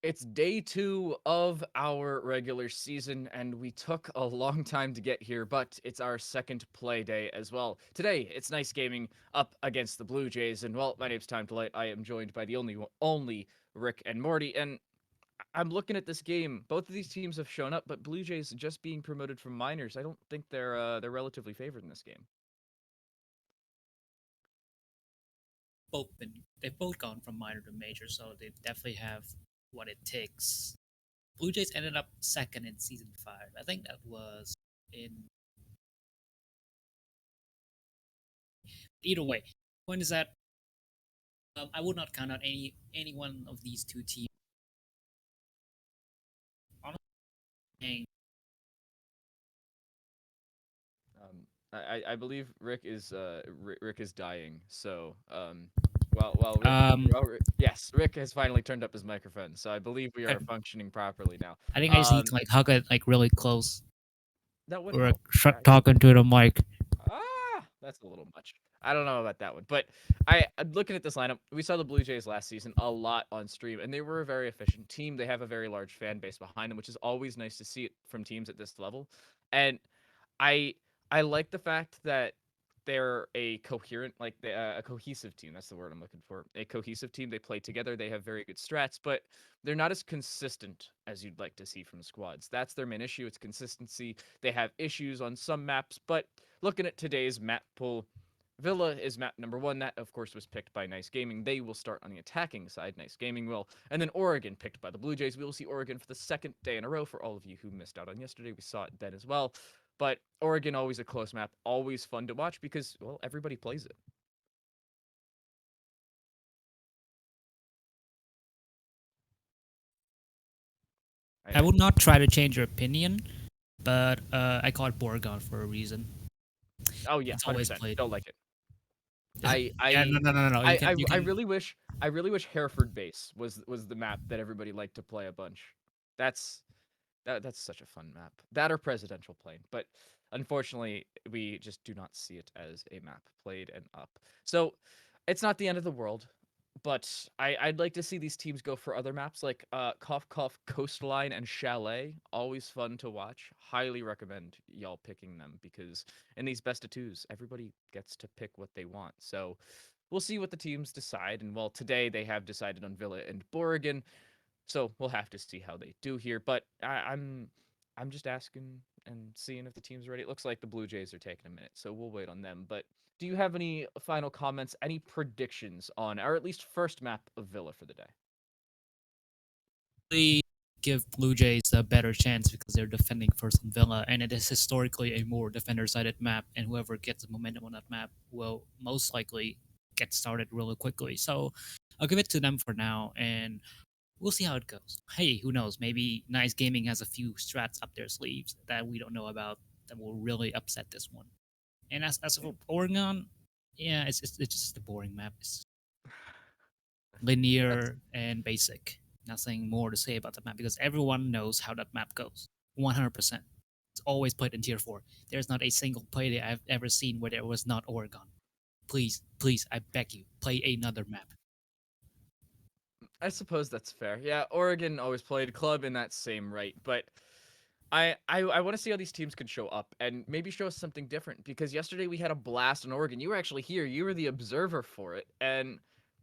It's day 2 of our regular season, and we took a long time to get here, but it's our second play day as well. Today, it's Nice Gaming up against the Blue Jays, and well, my name's Time to Light. I am joined by the only Rick and Morty, and I'm looking at this game. Both of these teams have shown up, but Blue Jays just being promoted from minors, I don't think they're relatively favored in this game. They've both gone from minor to major, so they definitely have what it takes. Blue Jays ended up second in season 5. I think that was in either way. Point is that I would not count out any one of these two teams. Honestly, I believe Rick is dying. So well Rick, um, yes, Rick has finally turned up his microphone. So I believe we I, are functioning properly now. I think I just need Um to like hug it like really close that would or help. talking to the mic. That's a little much. I don't know about that one, but I'm looking at this lineup. We saw the Blue Jays last season a lot on stream, and they were a very efficient team. They have a very large fan base behind them, which is always nice to see it from teams at this level. And I I like the fact that they're a coherent, like a cohesive team. That's the word I'm looking for. A cohesive team. They play together. They have very good strats, but they're not as consistent as you'd like to see from squads. That's their main issue. It's consistency. They have issues on some maps, but looking at today's map pool, Villa is map number 1. That, of course, was picked by Nice Gaming. They will start on the attacking side. Nice Gaming will. And then Oregon, picked by the Blue Jays. We will see Oregon for the second day in a row. For all of you who missed out on yesterday, we saw it then as well. But Oregon, always a close map. Always fun to watch because, well, everybody plays it. I I would not try to change your opinion, but I call it Borgon for a reason. oh, yeah, It's always 100%. played. Don't like it. Yeah, no. You I can. really wish Hereford Base was the map that everybody liked to play a bunch. That's that's such a fun map. That or Presidential Plane, but unfortunately, we just do not see it as a map played and up. So, it's not the end of the world, but I'd like to see these teams go for other maps like Cough Cough Coastline and Chalet. Always fun to watch. Highly recommend y'all picking them because in these best of twos, everybody gets to pick what they want. So, we'll see what the teams decide. And well, today they have decided on Villa and Borrigan. So we'll have to see how they do here. But I'm just asking and seeing if the team's ready. It looks like the Blue Jays are taking a minute, so we'll wait on them. But do you have any final comments, any predictions on, or at least first map of Villa for the day? Really give Blue Jays a better chance because they're defending first on Villa, and it is historically a more defender-sided map. And whoever gets the momentum on that map will most likely get started really quickly. So I'll give it to them for now, and we'll see how it goes. Hey, who knows? Maybe Nice Gaming has a few strats up their sleeves that we don't know about that will really upset this one. And as Yeah. for Oregon, yeah, it's just a boring map. It's linear and basic. Nothing more to say about the map because everyone knows how that map goes. 100%. It's always played in tier 4. There's not a single play that I've ever seen where there was not Oregon. Please, I beg you, play another map. I suppose that's fair. Yeah, Oregon always played club in that same right, but I want to see how these teams can show up and maybe show us something different because yesterday we had a blast in Oregon. You were actually here. You were the observer for it, and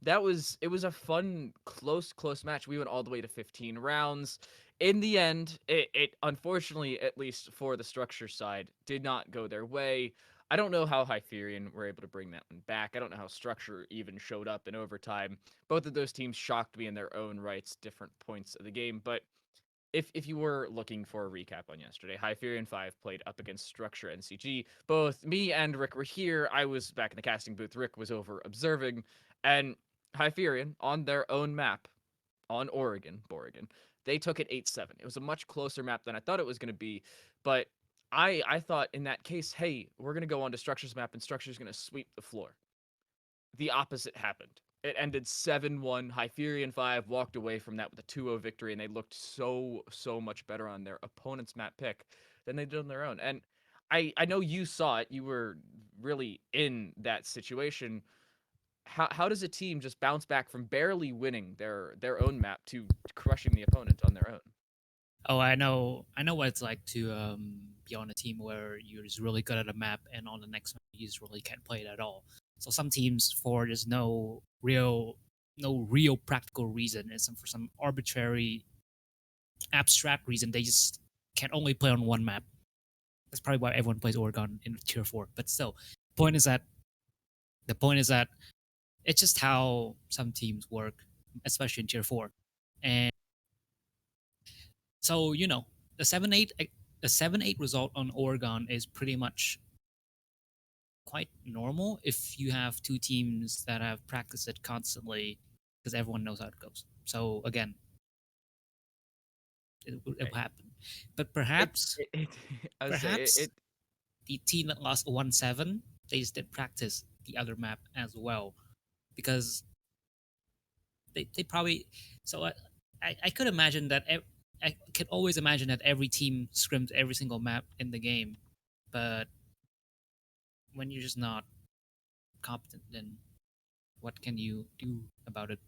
it was a fun close match. We went all the way to 15 rounds. In the end, it unfortunately, at least for the structure side, did not go their way. I don't know how Hyperion were able to bring that one back. I don't know how Structure even showed up in overtime. Both of those teams shocked me in their own rights, different points of the game, but if you were looking for a recap on yesterday, Hyperion 5 played up against Structure NCG. Both me and Rick were here. I was back in the casting booth. Rick was over observing. And Hyperion, on their own map, on Boregon, they took it 8-7. It was a much closer map than I thought it was going to be. But I thought in that case, hey, we're going to go on to Structure's map and Structure's going to sweep the floor. The opposite happened. It ended 7-1. Hyperion 5 walked away from that with a 2-0 victory, and they looked so much better on their opponent's map pick than they did on their own. And I know you saw it. You were really in that situation. How does a team just bounce back from barely winning their own map to crushing the opponent on their own. Oh, I know what it's like to be on a team where you're just really good at a map, and on the next map you just really can't play it at all. So some teams, for there's no real practical reason, and for some arbitrary abstract reason, they just can only play on one map. That's probably why everyone plays Oregon in tier 4. But still, point is that the point is that it's just how some teams work, especially in tier 4. And so, the 7-8 result on Oregon is pretty much quite normal if you have two teams that have practiced it constantly, because everyone knows how it goes. So again, it will happen. But perhaps I would say perhaps the team that lost 1-7, they just did practice the other map as well, because they probably. So I could imagine that I could always imagine that every team scrimmed every single map in the game, but when you're just not competent, then what can you do about it?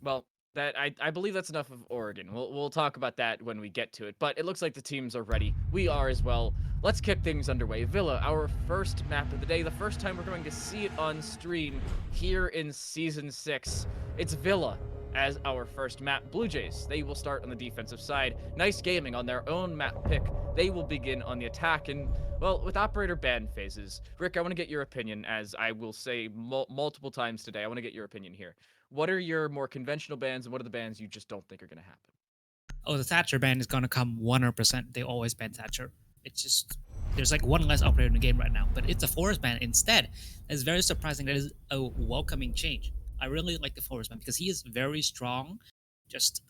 Well, that I believe that's enough of Oregon. We'll talk about that when we get to it. But it looks like the teams are ready. We are as well. Let's kick things underway. Villa, our first map of the day. The first time we're going to see it on stream here in Season 6. It's Villa as our first map. Blue Jays, they will start on the defensive side. Nice Gaming on their own map pick. They will begin on the attack. And, well, with operator ban phases. Rick, I want to get your opinion, as I will say multiple times today. I want to get your opinion here. What are your more conventional bans, and what are the bans you just don't think are going to happen? Oh, the Thatcher ban is gonna come 100%. They always ban Thatcher. It's just there's like one less operator in the game right now, but it's a Forest ban instead. It's very surprising. That is a welcoming change. I really like the Forest ban because he is very strong, just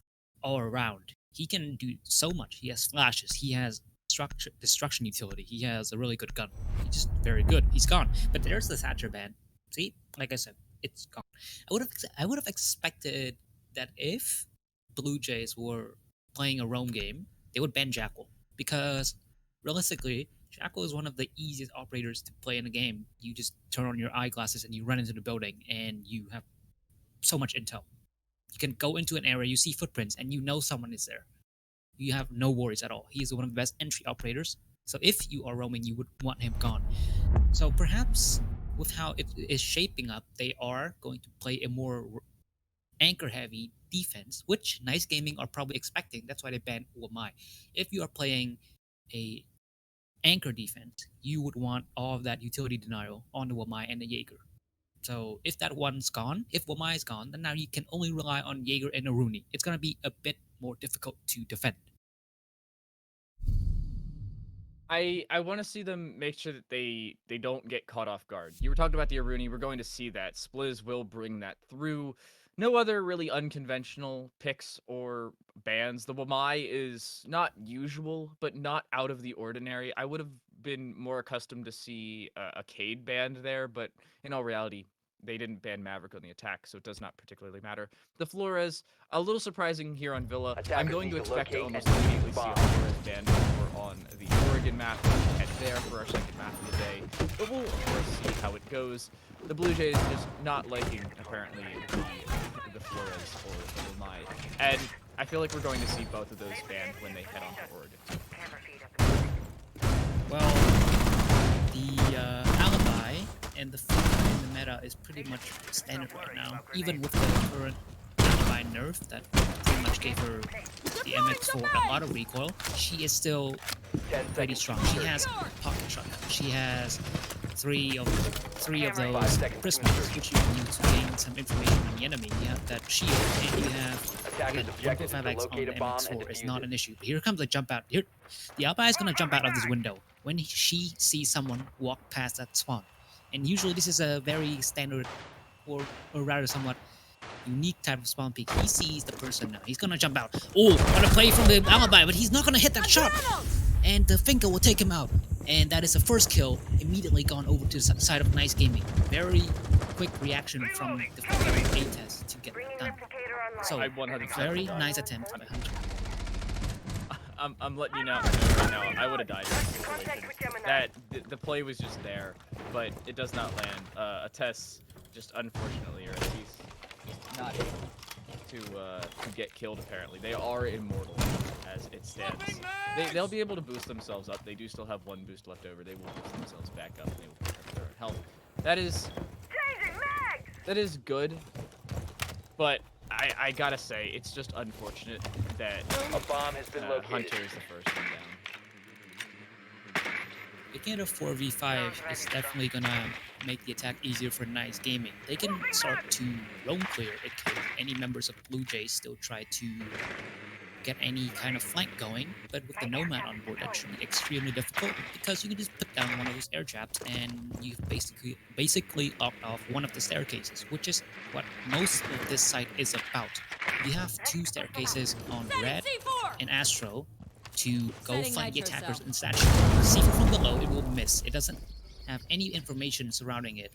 all around. He can do so much. He has flashes. He has destruction utility. He has a really good gun. He's just very good. He's gone. But there's the Thatcher ban. See, like I said, it's gone. I would have expected that if Blue Jays were playing a roam game, they would ban Jackal, because realistically, Jackal is one of the easiest operators to play in a game. You just turn on your eyeglasses and you run into the building, and you have so much intel. You can go into an area, you see footprints, and you know someone is there. You have no worries at all. He is one of the best entry operators. So if you are roaming, you would want him gone. So perhaps with how it is shaping up, they are going to play a more anchor heavy defense, which Nice Gaming are probably expecting. That's why they banned Wamai. If you are playing a anchor defense, you would want all of that utility denial on the Wamai and the Jaeger. So if that one's gone, if Wamai is gone, then now you can only rely on Jaeger and Aruni. It's gonna be a bit more difficult to defend. I want to see them make sure that they don't get caught off guard. You were talking about the Aruni. We're going to see that. Splizz will bring that through. No other really unconventional picks or bans. The Wamai is not usual, but not out of the ordinary. I would have been more accustomed to see a Cade banned there, but in all reality, they didn't ban Maverick on the attack, so it does not particularly matter. The Flores, a little surprising here on Villa. I'm going to expect to almost immediately see a Flores banned over on the Oregon map. Head there for our second map of the day. But we'll, of course, see how it goes. The Blue Jays just not liking, apparently, the Flores or the Wamai. And I feel like we're going to see both of those banned when they head on to Oregon. Well, the alibi and the Finka in the meta is pretty much standard right now. Even with the current alibi nerf that pretty much gave her the MX4 a lot of recoil, she is still pretty strong. She has pocket shotgun. She has three of those prismas, which you can use to gain some information on the enemy. You have that shield, and you have 1.5x on the MX4 is not an issue. But here comes the jump out. Here, the Alpha is gonna jump out of this window when she sees someone walk past that spawn. And usually this is a very standard, or rather somewhat unique type of spawn peek. He sees the person now. He's gonna jump out. Oh, gonna play from the alibi, but he's not gonna hit that shot. And the Finka will take him out. And that is the first kill, immediately gone over to the side of Nice Gaming. Very quick reaction from the Finka A-test to get it done. So, very nice attempt by Hunter. I'm letting you know right now, I would have died in that situation. That, the play was just there, but it does not land. A test, just unfortunately, or at least not able to get killed. Apparently, they are immortal as it stands. They'll be able to boost themselves up. They do still have one boost left over. They will boost themselves back up. And they will pick up their own health. That is good, but I gotta say it's just unfortunate that A bomb has been located. Hunter is the first one down. Making it a 4v5 is definitely gonna make the attack easier for Nice Gaming. They can start to roam clear it if any members of Blue Jays still try to get any kind of flank going, but with the Nomad on board, that should be extremely difficult because you can just put down one of those air traps and you've basically locked off one of the staircases, which is what most of this site is about. You have 2 staircases on Red and Astro to go find the attackers in statue. See from below, it will miss. It doesn't have any information surrounding it,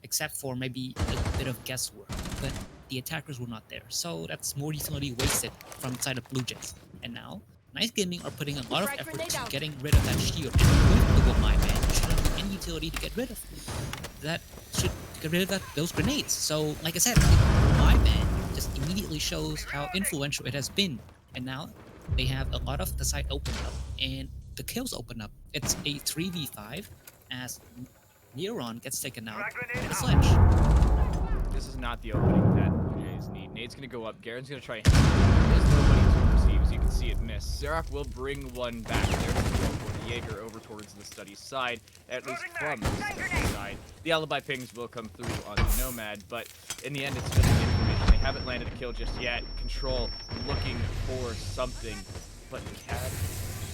except for maybe a bit of guesswork. But the attackers were not there, so that's more utility wasted from the side of Blue Jays. And now, Nice Gaming are putting a lot of effort to getting rid of that shield. And my man, should have any utility to get rid of that. Should get rid of those grenades. So, like I said, my man just immediately shows how influential it has been. And now they have a lot of the site opened up, and the kills open up. It's a 3v5 as Neuron gets taken out in a sledge. This is not the opening that Blue Jays need. Nade's gonna go up. Garen's gonna try. There's nobody to receive, as you can see it miss. Zerak will bring one back. There's the kill for the Jaeger over towards the study's side, at least from the study's side. The alibi pings will come through on the Nomad, but in the end, it's just information. They haven't landed a kill just yet. Control looking for something, but can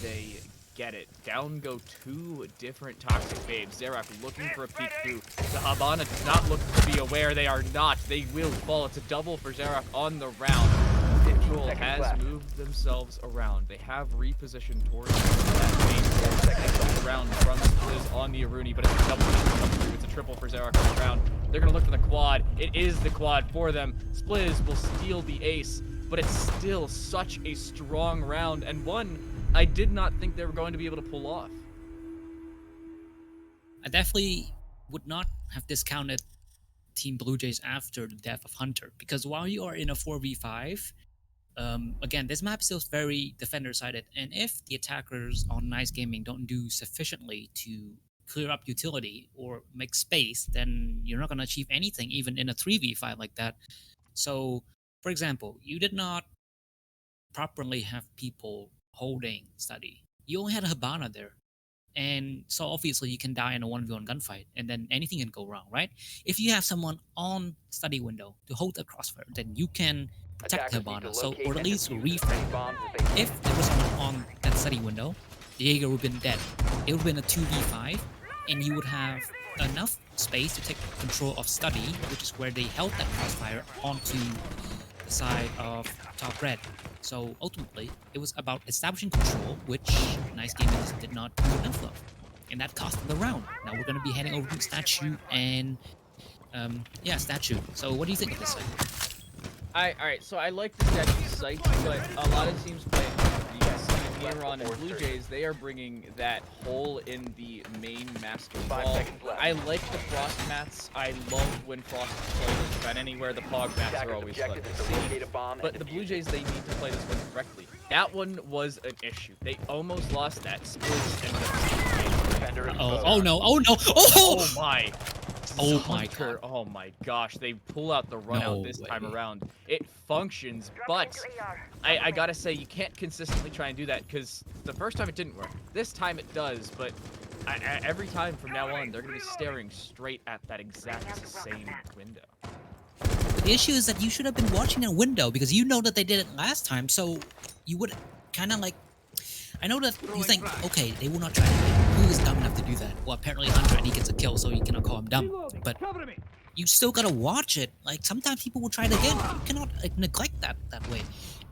they get it? Down go 2 different toxic babes. Zerak looking for a peek through. The Habana does not look to be aware. They are not. They will fall. It's a double for Zerak on the round. Control has moved themselves around. They have repositioned towards that main round from Spliz on the Aruni, but it's a double come through. It's a triple for Zerak on the round. They're going to look for the quad. It is the quad for them. Spliz will steal the ace, but it's still such a strong round, and one I did not think they were going to be able to pull off. I definitely would not have discounted Team Blue Jays after the death of Hunter, because while you are in a 4v5, again, this map is still very defender-sided, and if the attackers on Nice Gaming don't do sufficiently to clear up utility or make space, then you're not going to achieve anything, even in a 3v5 like that. So, for example, you did not properly have people holding study. You only had a Habana there. And so obviously you can die in a 1v1 gunfight and then anything can go wrong, right? If you have someone on study window to hold the crossfire, then you can protect the Habana, so or at least refrag. If there was someone on that study window, the Jaeger would have been dead. It would have been a 2v5 and you would have enough space to take control of study, which is where they held that crossfire onto the side of top red. So ultimately, it was about establishing control, which Nice Gaming did not do enough of. And that cost them the round. Now we're going to be heading over to Statue and, Statue. So what do you think of this site? Alright, so I like the Statue site, but a lot of teams play Neuron and Blue Jays, they are bringing that hole in the main master wall. I like the Frost mats. I love when Frost plays at anywhere. The Pog mats are always fun to see. But the Blue Jays, they need to play this one correctly. That one was an issue. They almost lost that. Oh no! Oh my! Oh my god. Oh my gosh, they pull out the run out this time around. It functions, but I gotta say, you can't consistently try and do that, because the first time it didn't work. This time it does, but every time from now on, they're gonna be staring straight at that exact same window. The issue is that you should have been watching a window, because you know that they did it last time, so you would kind of like... I know that you think, okay, they will not try to do it. Who is dumb enough to do that? Well, apparently Hunter, and he gets a kill, so you cannot call him dumb. But you still gotta watch it. Like, sometimes people will try it again. You cannot neglect that way.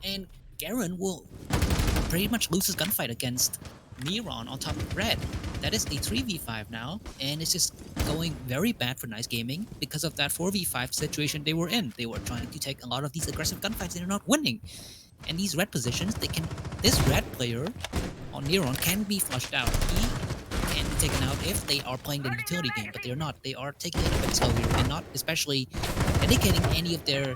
And Garen will pretty much lose his gunfight against Neuron on top of Red. That is a 3v5 now, and it's just going very bad for Nice Gaming because of that 4v5 situation they were in. They were trying to take a lot of these aggressive gunfights, and they're not winning. And these red positions, this red player on Neuron can be flushed out. He can be taken out if they are playing the utility game, but they're not. They are taking it a bit slower and not especially dedicating any of their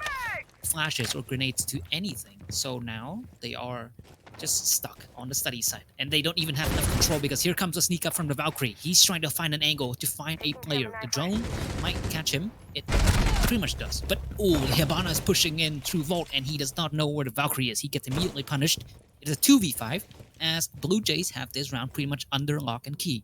flashes or grenades to anything. So now they are just stuck on the study side, and they don't even have enough control because here comes a sneak up from the Valkyrie. He's trying to find an angle to find a player. The drone might catch him. It pretty much does. But oh, Hibana is pushing in through Vault, and he does not know where the Valkyrie is. He gets immediately punished. It is a 2v5, as Blue Jays have this round pretty much under lock and key.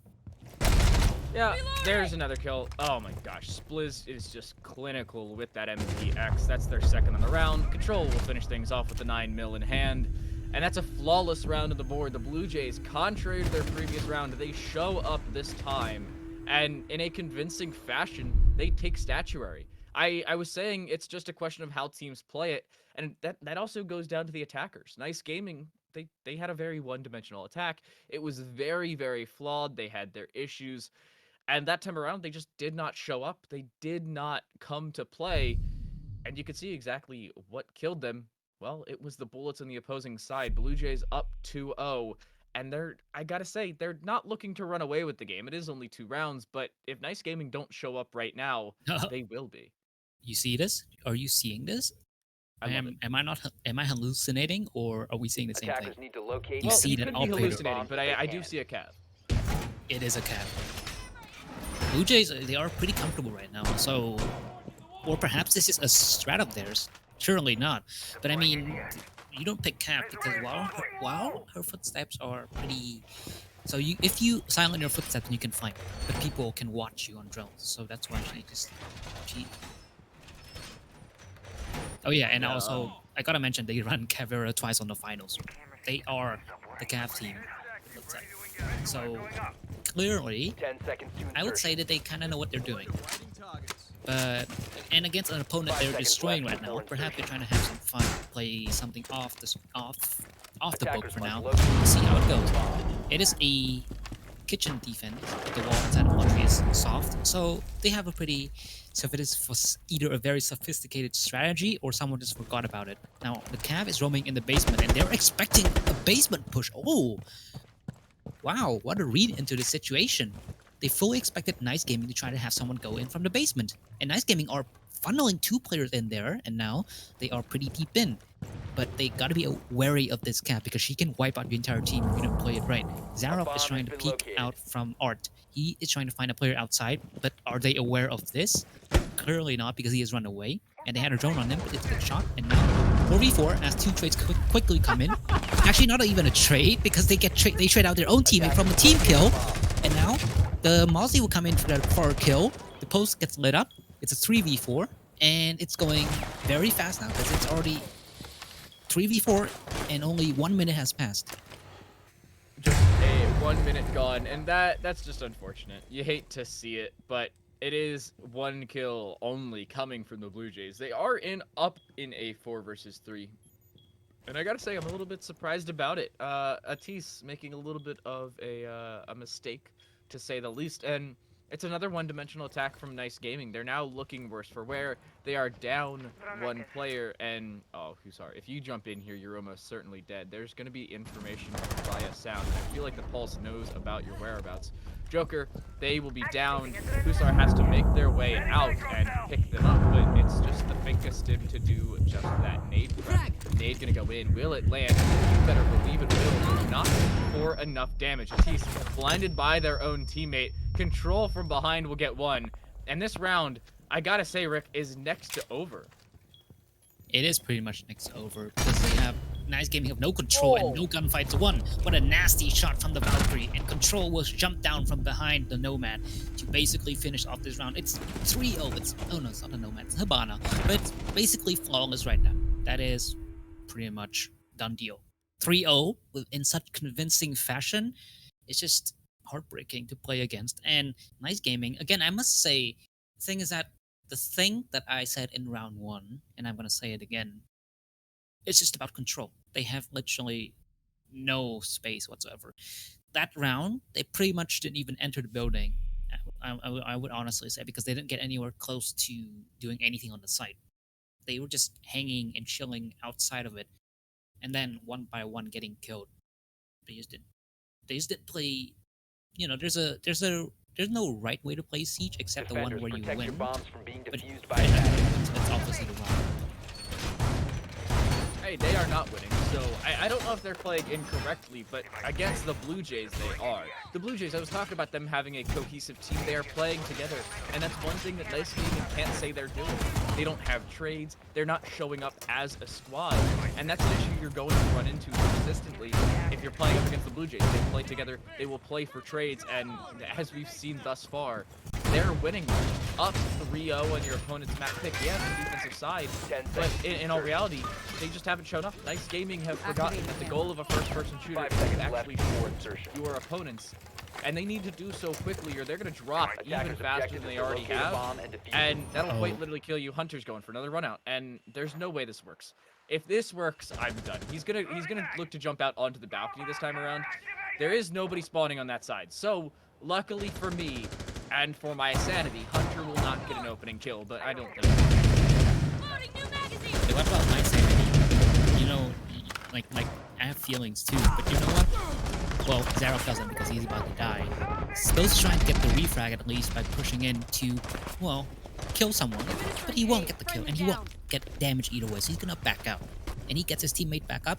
Yeah, there's another kill. Oh my gosh, Spliz is just clinical with that MPX. That's their second on the round. Control will finish things off with the 9mm in hand. And that's a flawless round on the board. The Blue Jays, contrary to their previous round, they show up this time. And in a convincing fashion, they take statuary. I was saying it's just a question of how teams play it. And that also goes down to the attackers. Nice Gaming, they had a very one-dimensional attack. It was very, very flawed. They had their issues. And that time around, they just did not show up. They did not come to play. And you could see exactly what killed them. Well, it was the bullets on the opposing side. Blue Jays up 2-0. And I gotta say, they're not looking to run away with the game. It is only 2 rounds, but if Nice Gaming don't show up right now, they will be. You see this? Are you seeing this? I love it. Am I hallucinating, or are we seeing the same Attackers thing? need to locate. You Well, see he that could be operator. hallucinating, but I do see a Cav. It is a cap. Blue Jays, they are pretty comfortable right now, so... Or perhaps this is a strat of theirs. Surely not. But I mean, you don't pick cap because while her footsteps are pretty... So if you silent your footsteps, you can flank, but people can watch you on drones. So that's why she... Oh yeah, and also, I gotta mention, they run Caveira twice on the finals. They are the Cav team. Looks like. So, clearly, 10 seconds to I would insertion. say that they kind of know what they're doing. But, and against an opponent they're destroying right now, perhaps they're trying to have some fun, play something off the book for now, see how it goes. It is a kitchen defense. The wall inside the laundry is soft, so they have a pretty... So if it is either a very sophisticated strategy or someone just forgot about it. Now, the Cav is roaming in the basement, and they're expecting a basement push. Oh! Wow, what a read into the situation. They fully expected Nice Gaming to try to have someone go in from the basement. And Nice Gaming are funneling 2 players in there, and now they are pretty deep in. But they gotta be wary of this Cav because she can wipe out your entire team if you don't play it right. Zarov is trying to peek out from Art. He is trying to find a player outside, but are they aware of this? Clearly not, because he has run away. And they had a drone on him, but it's been shot. And now 4v4 as 2 trades quickly come in. Actually, not even a trade, because they trade out their own teammate from a team kill. And now the Mozzie will come in for a kill. The post gets lit up. It's a 3v4, and it's going very fast now because it's already 3v4 and only 1 minute has passed. Just a 1 minute gone, and that's just unfortunate. You hate to see it, but it is 1 kill only coming from the Blue Jays. They are up in a 4 versus 3. And I gotta say, I'm a little bit surprised about it. Atis making a little bit of a mistake, to say the least, and it's another one-dimensional attack from Nice Gaming. They're now looking worse for wear. They are down 1 player, and oh, sorry. If you jump in here, you're almost certainly dead. There's gonna be information via sound, and I feel like the Pulse knows about your whereabouts. Joker, they will be down. Husar has to make their way out and pick them up, but it's just the Finkastim to do just that. Nade prep. Nade gonna go in. Will it land? You better believe it will. But not for enough damage. He's blinded by their own teammate. Control from behind will get 1. And this round, I gotta say, Rick, is next to over. It is pretty much next to over because they have Nice Gaming have no control and no gunfight to 1. What a nasty shot from the Valkyrie, and Control was jumped down from behind the Nomad to basically finish off this round. It's 3-0. Oh no, it's not a Nomad, it's Hibana. But it's basically flawless right now. That is pretty much done deal. 3-0 in such convincing fashion. It's just heartbreaking to play against. And Nice Gaming, again, I must say, the thing is that the thing that I said in round 1, and I'm going to say it again, it's just about control. They have literally no space whatsoever. That round, they pretty much didn't even enter the building, I would honestly say, because they didn't get anywhere close to doing anything on the site. They were just hanging and chilling outside of it, and then 1 by 1 getting killed. They just didn't play. You know, there's no right way to play Siege except the one where you protect your win. bombs from being But defused by attackers. it's obviously the wrong. say, they are not winning. So I don't know if they're playing incorrectly, but against the Blue Jays, they are. The Blue Jays, I was talking about them having a cohesive team. They are playing together, and that's one thing that Nice Gaming can't say they're doing. They don't have trades. They're not showing up as a squad, and that's an issue you're going to run into consistently if you're playing up against the Blue Jays. They play together. They will play for trades, and as we've seen thus far, they're winning up 3-0 on your opponent's map pick. Yeah, the defensive side, but in all reality, they just haven't shown up. Nice Gaming have forgotten that the goal of a first-person shooter is to actually shoot your opponents, and they need to do so quickly or they're going to drop even faster than they already have, and that'll quite literally kill you. Hunter's going for another run out, and there's no way this works. If this works, I'm done. He's gonna look to jump out onto the balcony this time around. There is nobody spawning on that side, so luckily for me and for my sanity, Hunter will not get an opening kill, but I don't think Hey, what about my sanity? You know, like I have feelings too, but you know what? Well, Xerath doesn't because he's about to die. He's supposed to try and get the refrag at least by pushing in to, well, kill someone, but he won't get the kill and he won't get damage either way, so he's gonna back out. And he gets his teammate back up,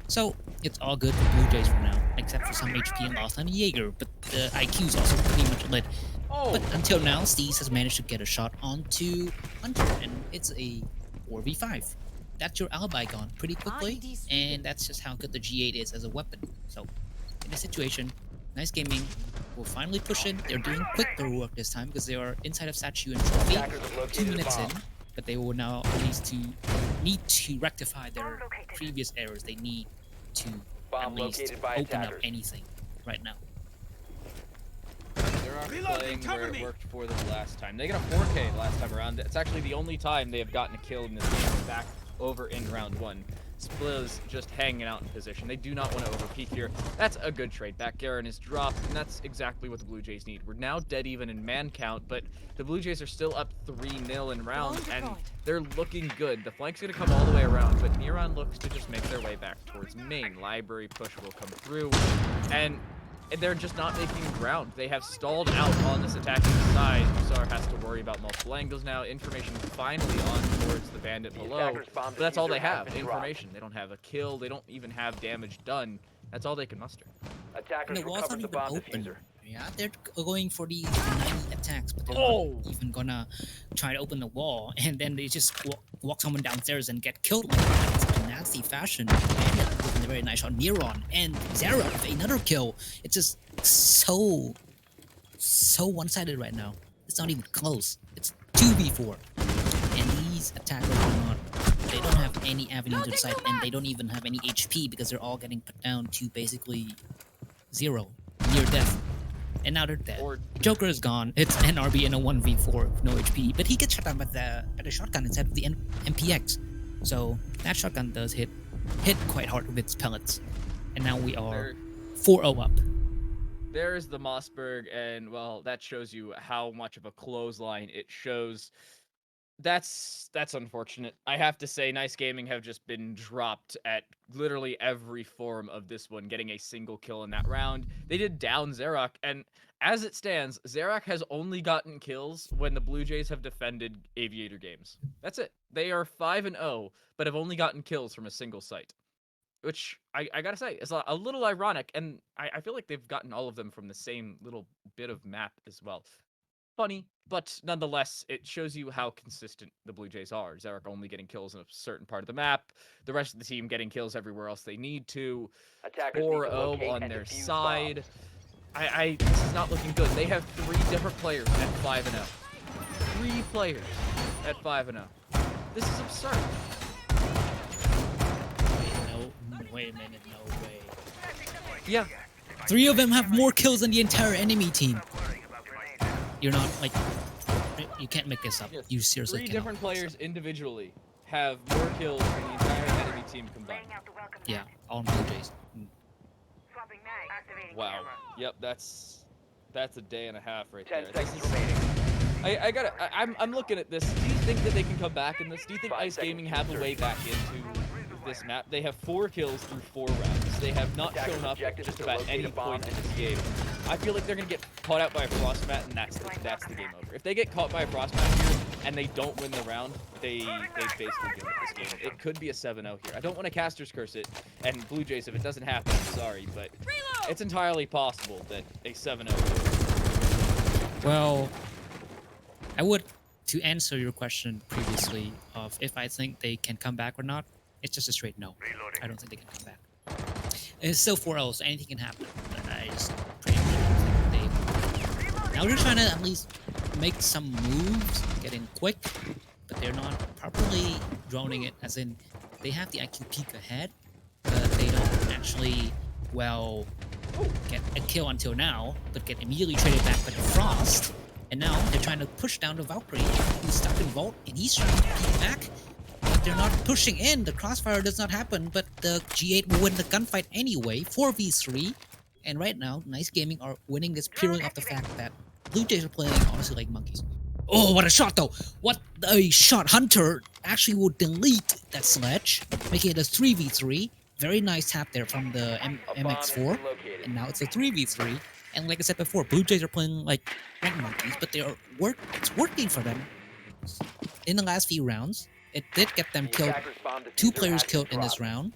so it's all good for Blue Jays for now, except for some HP and loss on Jaeger, but the IQ is also pretty much lit. But until now, Steez has managed to get a shot onto Hunter, and it's a 4v5. That's your alibi gone pretty quickly, and that's just how good the G8 is as a weapon. So, in this situation, Nice Gaming will finally push in. They're doing quicker work this time because they are inside of Statue and Trophy, 2 minutes in, but they will now at least need to rectify their previous errors. They need to at least open up anything right now. They're not playing where it worked for them last time. They got a 4K last time around. It's actually the only time they have gotten a kill in this game back over in round 1. Splizz just hanging out in position. They do not want to overpeak here. That's a good trade. Back Garen is dropped, and that's exactly what the Blue Jays need. We're now dead even in man count, but the Blue Jays are still up 3-0 in round, and they're looking good. The flank's going to come all the way around, but Neuron looks to just make their way back towards main. Library push will come through, and they're just not making ground. They have stalled out on this attacking side. Usar has to worry about multiple angles now. Information finally on towards the bandit below. But that's all they have, information. They don't have a kill. They don't even have damage done. That's all they can muster. And the wall's not even open. Yeah, they're going for these 90 attacks, but they're not even gonna try to open the wall, and then they just walk someone downstairs and get killed like that in such a nasty fashion. And with a very nice shot, Neuron and Xerath, another kill. It's just so one-sided right now. It's not even close. It's 2v4, and these attackers they don't have any avenue to the side, and they don't even have any HP because they're all getting put down to basically 0, near death. And now they're dead. Joker is gone. It's NRB in a 1v4 with no HP, but he gets shot down by the shotgun instead of the MPX. So that shotgun does hit quite hard with its pellets. And now we are 4-0 up. There's the Mossberg, and well, that shows you how much of a clothesline it shows. That's unfortunate. I have to say, Nice Gaming have just been dropped at literally every form of this one, getting a single kill in that round. They did down Xerath, and as it stands, Xerath has only gotten kills when the Blue Jays have defended Aviator games. That's it. They are 5-0, but have only gotten kills from a single site. Which, I gotta say, is a little ironic, and I feel like they've gotten all of them from the same little bit of map as well. Funny, but nonetheless, it shows you how consistent the Blue Jays are. Xerath only getting kills in a certain part of the map, the rest of the team getting kills everywhere else they need to. 4-0 on their side. This is not looking good. They have 3 different players at 5-0. 3 players at 5-0. This is absurd. Wait a minute, no way. Yeah. 3 of them have more kills than the entire enemy team. You're not, like, you can't make this up. Yes. You seriously cannot. 3 different players individually have more kills than the entire enemy team combined. Yeah, all Blue Jays. Wow. Yep, that's a day and a half right 10 there. seconds remaining. I'm looking at this. Do you think that they can come back in this? Do you think Ice Gaming have a way back into this map? They have 4 kills through 4 rounds. They have not shown up at just about any point in this game. I feel like they're gonna get caught out by a frost mat, and that's the game over. If they get caught by a frost mat here, and they don't win the round, they basically give it this game. It could be a 7-0 here. I don't want to caster's curse it, and Blue Jays, if it doesn't happen, I'm sorry, but it's entirely possible that a 7-0. Well, I would, to answer your question previously of if I think they can come back or not, it's just a straight no. I don't think they can come back. It's still 4-0, so anything can happen. But I just pretty much don't think they... Now they're trying to at least make some moves, get in quick, but they're not properly droning it, as in they have the IQ peak ahead, but they don't actually, well, get a kill until now, but get immediately traded back by the Frost. And now they're trying to push down the Valkyrie, who's stuck in Vault, and he's trying to peek back, but they're not pushing in. The crossfire does not happen, but the G8 will win the gunfight anyway, 4v3. And right now, Nice Gaming are winning this purely off the fact that Blue Jays are playing honestly like monkeys. Oh, what a shot though! What a shot! Hunter actually will delete that sledge, making it a 3v3. Very nice tap there from the MX4. And now it's a 3v3. And like I said before, Blue Jays are playing like monkeys, but they are it's working for them. In the last few rounds, it did get them killed. 2 players killed in this round.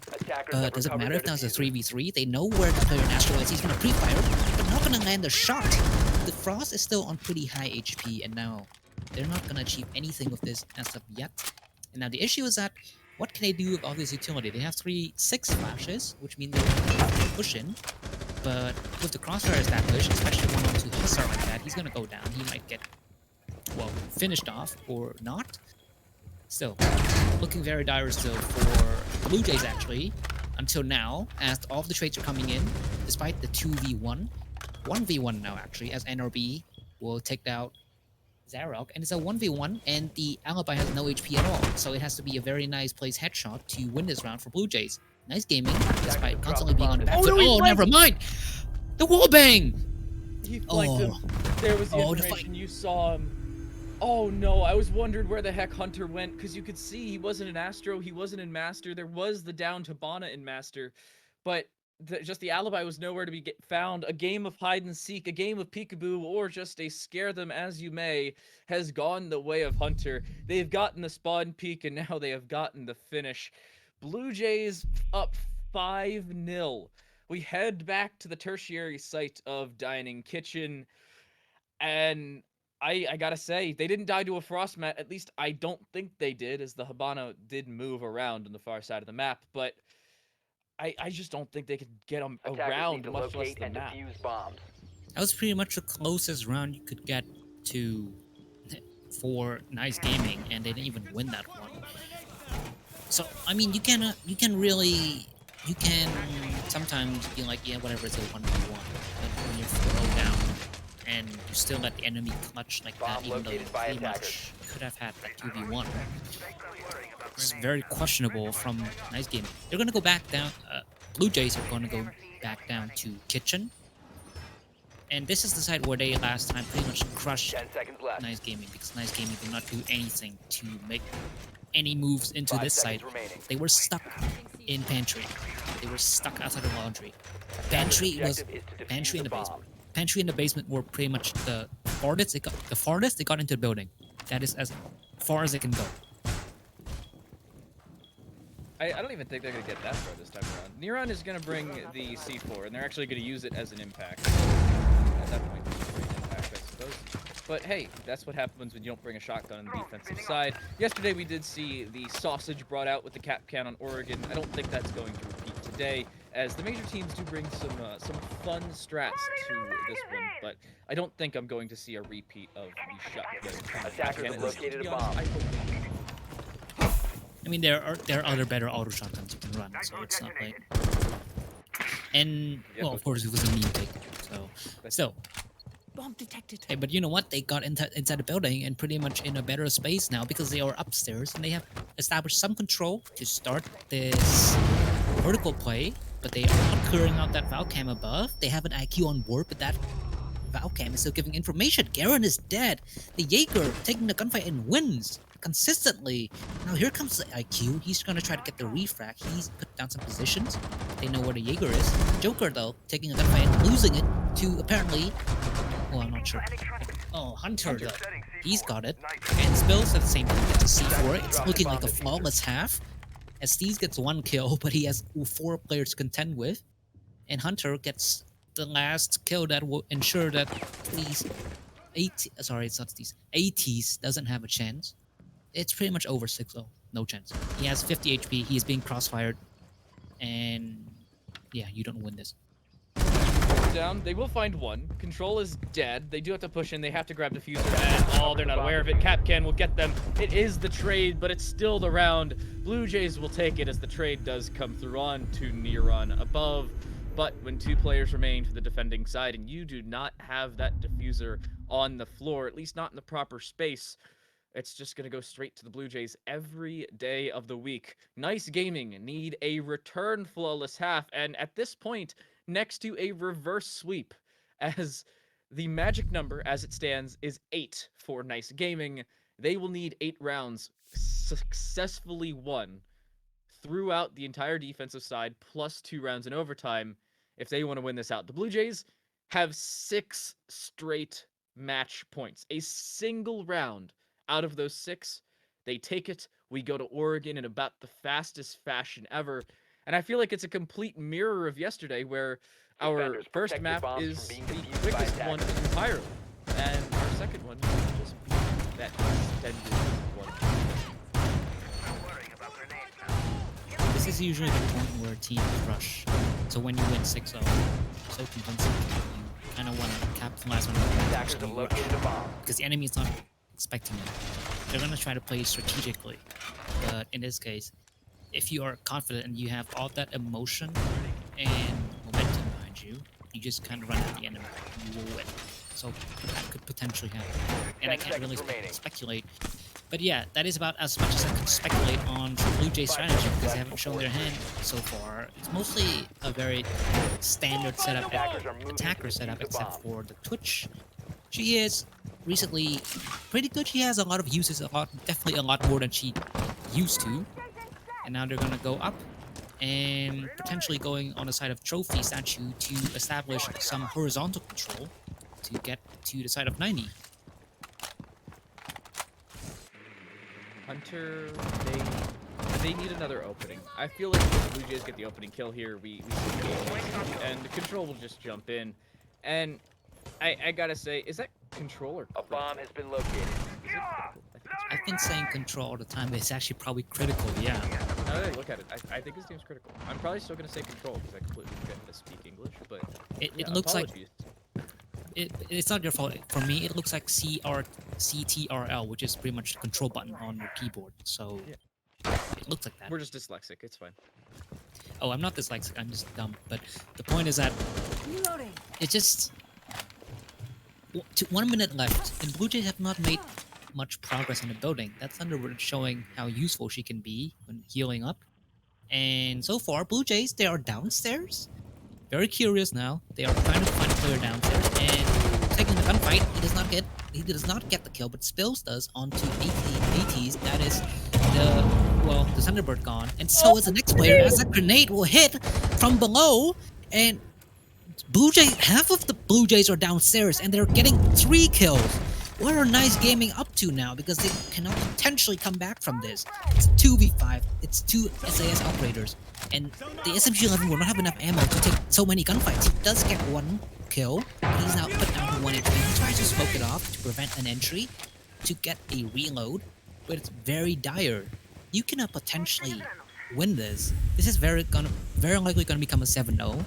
But does it matter if that's a 3v3? They know where the player in Astro is. He's going to pre-fire, but not going to land a shot. The Frost is still on pretty high HP, and now they're not going to achieve anything with this as of yet. And now the issue is that, what can they do with all this utility? They have 6 flashes, which means they're going to push in. But with the crossfire established, especially one onto Hussar like that, he's going to go down. He might get, well, finished off or not. Still, looking very dire still for Blue Jays actually, until now, as all of the trades are coming in, despite the 2v1. 1v1 now actually, as NRB will take out Zarok, and it's a 1v1, and the Alibi has no HP at all, so it has to be a very nice place headshot to win this round for Blue Jays. Nice gaming, despite constantly being on the back foot. Oh, never mind! The wallbang! He flanked him. There was the information. You saw him. Oh no, I was wondering where the heck Hunter went, because you could see he wasn't in Astro, he wasn't in Master. There was the down to Bana in Master, but just the Alibi was nowhere to be found. A game of hide and seek, a game of peekaboo, or just a scare them as you may, has gone the way of Hunter. They've gotten the spawn peak, and now they have gotten the finish. Blue Jays up 5-0. We head back to the tertiary site of Dining Kitchen, and I gotta say, they didn't die to a frost mat. At least I don't think they did, as the Habana did move around on the far side of the map, but I just don't think they could get them around, much less the map. That was pretty much the closest round you could get to for Nice Gaming, and they didn't even win that one. So I mean, you can sometimes be like, yeah, whatever, it's a 1v1, but when you're 4-0 down and you still let the enemy clutch like that, even though you pretty much could have had that 2v1. It's very questionable from Nice Gaming. They're gonna go back down. Blue Jays are gonna go back down to Kitchen, and this is the side where they last time pretty much crushed Nice Gaming, because Nice Gaming did not do anything to make any moves into this side. They were stuck in Pantry. They were stuck outside of Laundry. Pantry in the basement. Pantry in the basement were pretty much the farthest they got into the building. That is as far as it can go. I don't even think they're going to get that far this time around. Neuron is going to bring the C4, and they're actually going to use it as an impact. At that point, it's a great impact, I suppose. But hey, that's what happens when you don't bring a shotgun on the defensive side. Yesterday, we did see the sausage brought out with the cap can on Oregon. I don't think that's going to repeat today, as the major teams do bring some fun strats to this one. But I don't think I'm going to see a repeat of the shotgun. Attackers have located a bomb. I mean, there are other better auto shotguns you can run, so it's not like... And, well, of course, it was a meme take, so... Bomb detected. Hey, but you know what? They got inside the building and pretty much in a better space now, because they are upstairs, and they have established some control to start this vertical play, but they are not clearing out that Valcam above. They have an IQ on board, but that Valcam is still giving information. Garen is dead. The Jaeger taking the gunfight and wins consistently. Now here comes the IQ. He's gonna try to get the refract. He's put down some positions. They know where the Jaeger is. Joker though, taking a gunfight and losing it to apparently Well, I'm not sure. Oh, Hunter, Hunter. though. He's got it. And Spills at the same time gets a C4. It's looking like a flawless half. As Steez gets 1 kill, but he has 4 players to contend with. And Hunter gets the last kill that will ensure that these sorry, it's not these 80s doesn't have a chance. It's pretty much over 6-0. No chance. He has 50 HP. He is being crossfired. And yeah, you don't win this. Down. They will find one. Control is dead. They do have to push in. They have to grab Diffuser. And oh, they're not aware of it. Capcan will get them. It is the trade, but it's still the round. Blue Jays will take it as the trade does come through on to Neuron above. But when 2 players remain for the defending side and you do not have that Diffuser on the floor, at least not in the proper space, it's just going to go straight to the Blue Jays every day of the week. Nice Gaming need a return flawless half, and at this point, next to a reverse sweep, as the magic number as it stands is 8 for Nice Gaming. They will need 8 rounds successfully won throughout the entire defensive side, plus 2 rounds in overtime, if they want to win this out. The Blue Jays have 6 straight match points. A single round out of those 6, they take it. We go to Oregon in about the fastest fashion ever. And I feel like it's a complete mirror of yesterday, where our first map is the quickest one entirely, and our second one will just be that extended one. This is usually the point where teams rush. So when you win 6-0, so convincing, you kind of want to capitalize on it actually rush. Because the enemy is not expecting it. They're going to try to play strategically. But in this case, if you are confident and you have all that emotion and momentum behind you, you just kind of run at the enemy and you will win. So that could potentially happen. And I can't really speculate. But yeah, that is about as much as I can speculate on Blue Jay strategy, because they haven't shown their hand so far. It's mostly a very standard setup, attacker setup, except for the Twitch. She is recently pretty good. She has a lot of uses, definitely a lot more than she used to. And now they're gonna go up and potentially going on the side of Trophy Statue to establish some horizontal control to get to the side of 90. Hunter, they need another opening. I feel like if the Blue Jays get the opening kill here, we see the game, and the Control will just jump in. And I gotta say, is that Control or critical? A bomb has been located. Is it critical? I've been saying control all the time, but it's actually probably critical, yeah. Now that I look at it, I think his name's critical. I'm probably still gonna say Control because I completely forget to speak English, but It looks apologies. like it's not your fault. For me, it looks like CTRL, which is pretty much the control button on your keyboard. So Yeah. it looks like that. We're just dyslexic. It's fine. Oh, I'm not dyslexic. I'm just dumb. But the point is that Reloading. it just 1 minute left, and Blue Jays have not made much progress in the building. That's Thunderbird showing how useful she can be when healing up. And so far, Blue Jays, they are downstairs. Very curious now. They are trying to find a player downstairs and taking the gunfight. He does not get the kill, but Spills does onto 80s. That is the Thunderbird gone. And so is the next player, as a grenade will hit from below. And half of the Blue Jays are downstairs, and they're getting 3 kills. What are Nice Gaming up to now? Because they cannot potentially come back from this. It's 2v5. It's 2 SAS operators. And the SMG-11 will not have enough ammo to take so many gunfights. He does get 1 kill. He's now put down to 1 HP. He tries to smoke it off to prevent an entry, to get a reload. But it's very dire. You cannot potentially win this. This is very likely going to become a 7-0.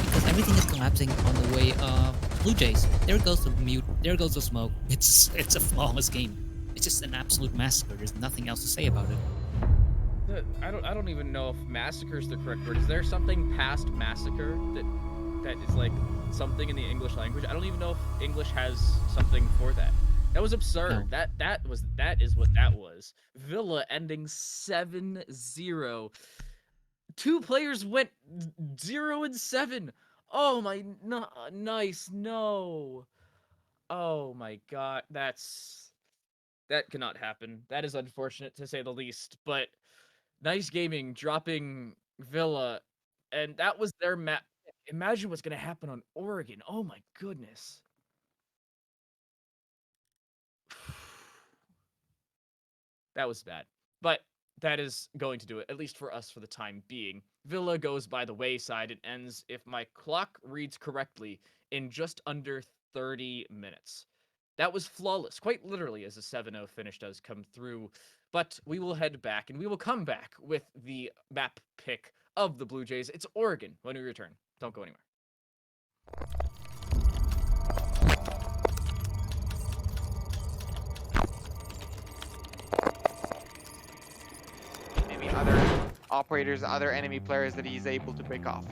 Because everything is collapsing on the way of Blue Jays. There goes the mute. There goes the smoke. It's a flawless game. It's just an absolute massacre. There's nothing else to say about it. I don't even know if massacre is the correct word. Is there something past massacre that is like something in the English language? I don't even know if English has something for that. That was absurd. No. That is what that was. Villa ending 7-0. 2 players went 0 and 7. Oh my, no, Nice, no. Oh my god, that cannot happen. That is unfortunate to say the least. But Nice Gaming dropping Villa, and that was their map. Imagine what's gonna happen on Oregon. Oh my goodness. That was bad. But that is going to do it, at least for us for the time being. Villa goes by the wayside and ends, if my clock reads correctly, in just under 30 minutes. That was flawless, quite literally, as a 7-0 finish does come through. But we will head back, and we will come back with the map pick of the Blue Jays. It's Oregon when we return. Don't go anywhere. Maybe other operators, other enemy players that he's able to pick off.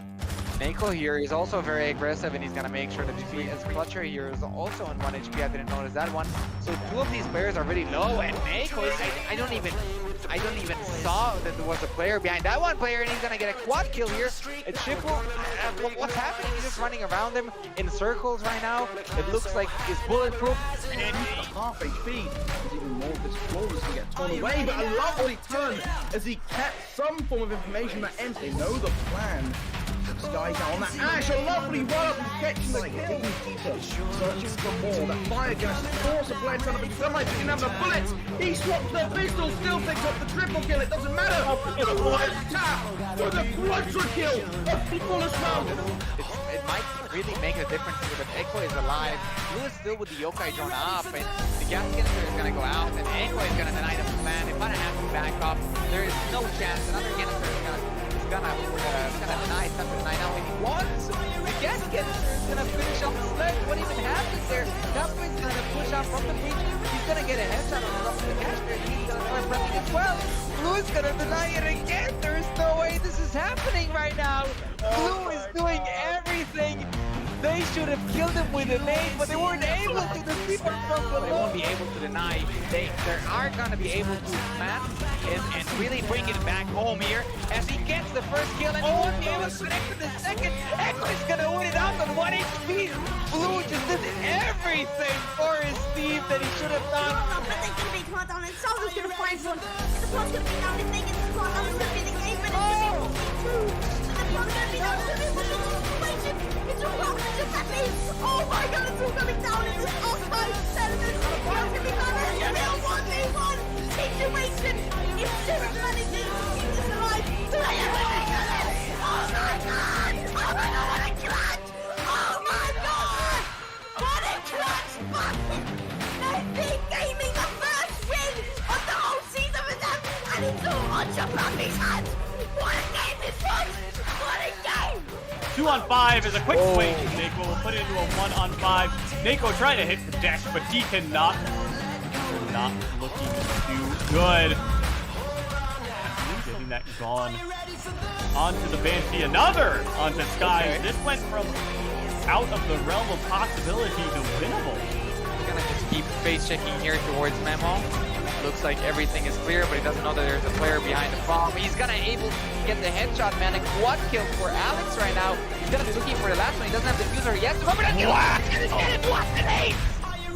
Nako here is also very aggressive, and he's gonna make sure that he is Clutcher here is also on 1 HP. I didn't notice that one. So two of these players are really low, and Nako, I don't even saw that there was a player behind that one player, and he's gonna get a quad kill here. And Shippo, what's happening? He's just running around him in circles right now. It looks like he's bulletproof. And half HP. There's even more of this flawless to get torn away, but a lovely turn as he kept some form of information that ends. They know the plan. Sky down on that Ash, a lovely run-up and catching the kill. Searching for more. That fire gas force a blade son of a sunlight, didn't have the bullets. He swaps the pistol, still picks up the triple kill. It doesn't matter. The fire tap for the quadra kill. A people as well. It might really make a difference here that Echo is alive. Blue is still with the Yokai drone up, and the gas canister is gonna go out, and Echo is gonna deny the plan. If I have to back up, there is no chance. Another canister is gonna deny something right now. If he wants, the gas canister is gonna finish off the sled. What even happens there? Tapwin's gonna push out from the breach. He's gonna get a headshot on the top of the canister, and he's gonna start running as well. Blue is gonna deny it again. There is no way this is happening right now. Blue is doing everything. They should have killed him with a nade, but they weren't able to. The people from below, they won't be able to deny. They are gonna be able to smash and really bring it back home here as he gets the first kill, and he won't be able to connect to the second. Echo is gonna win it out on 1 HP. Blue just did everything for his team that he should have done. But they're gonna be caught down, and Salva's gonna find one. The plot's gonna be down. If they get this caught down, it's gonna be the game, but it's gonna be 42. The plot's gonna be down. It's gonna be 42. It's a plot. Just that means, oh my god, it's all coming down. It's an offside. It's gonna be done. It's gonna be a 1v1 situation. It's just managing to keep this alive. Oh my god! Oh my god, what a clutch! Oh my god! What a clutch! They've gaming the first win of the whole season with them, and it's all on Chapapi's hands. What a game this was! What a game! 2-on-5 is a quick swing. Nako will put it into a 1-on-5. Nako trying to hit the deck, but he cannot. Not looking too good. Getting that gone onto the Banshee. Another onto Skies. Okay. This went from out of the realm of possibility to winnable. He's gonna just keep face checking here towards Memo. Looks like everything is clear, but he doesn't know that there's a player behind the bomb. He's gonna able to get the headshot, man. A quad kill for Alex right now. He's gonna be looking for the last one. He doesn't have the fuser yet. What the name?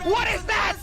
What is that?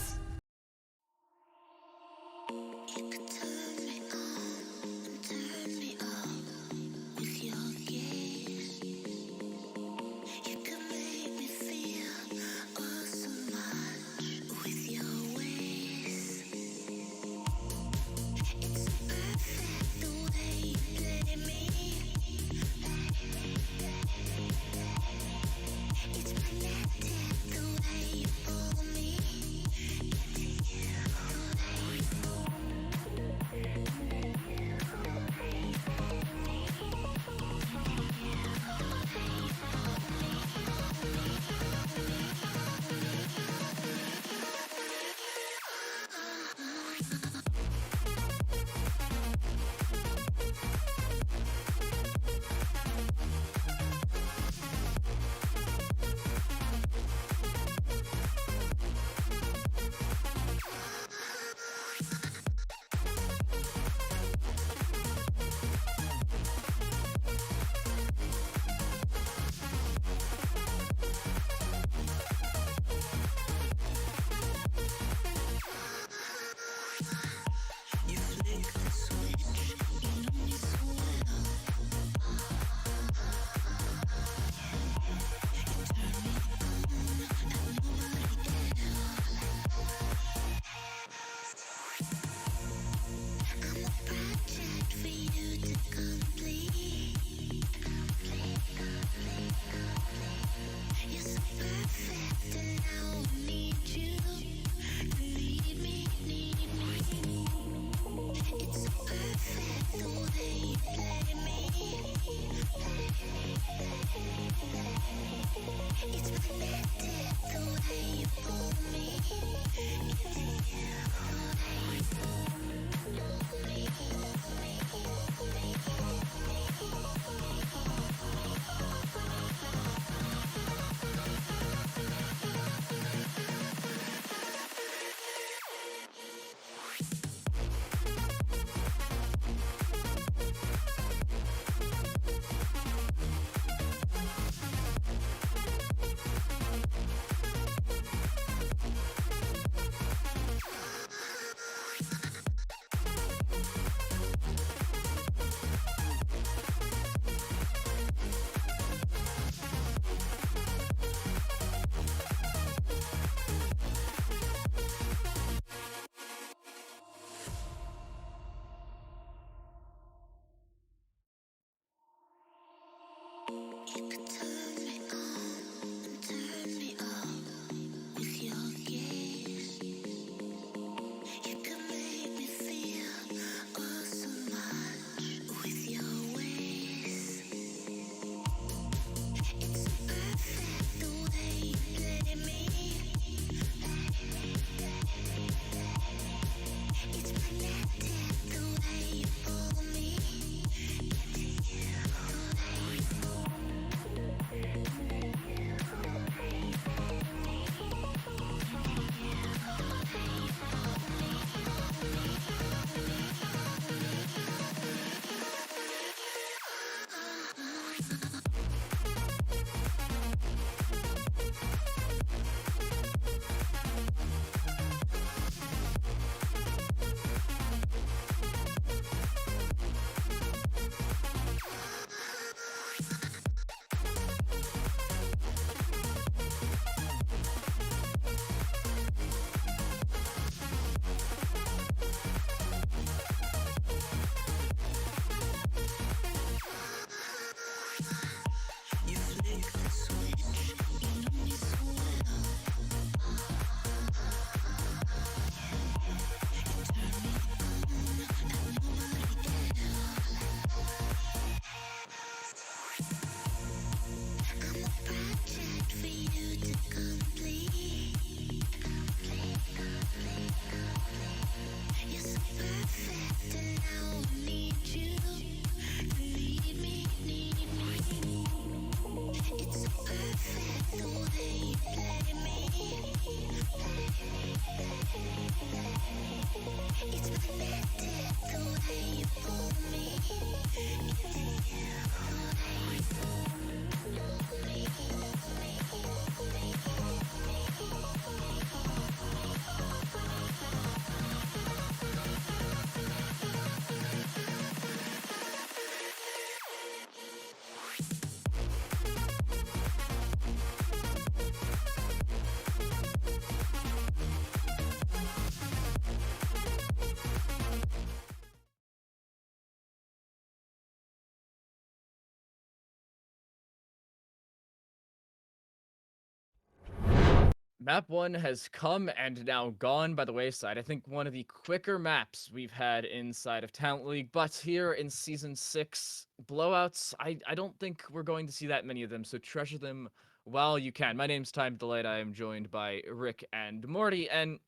Map 1 has come and now gone by the wayside. I think one of the quicker maps we've had inside of Talent League, but here in Season 6, blowouts, I don't think we're going to see that many of them, so treasure them while you can. My name's Time Delight. I am joined by Rick and Morty, and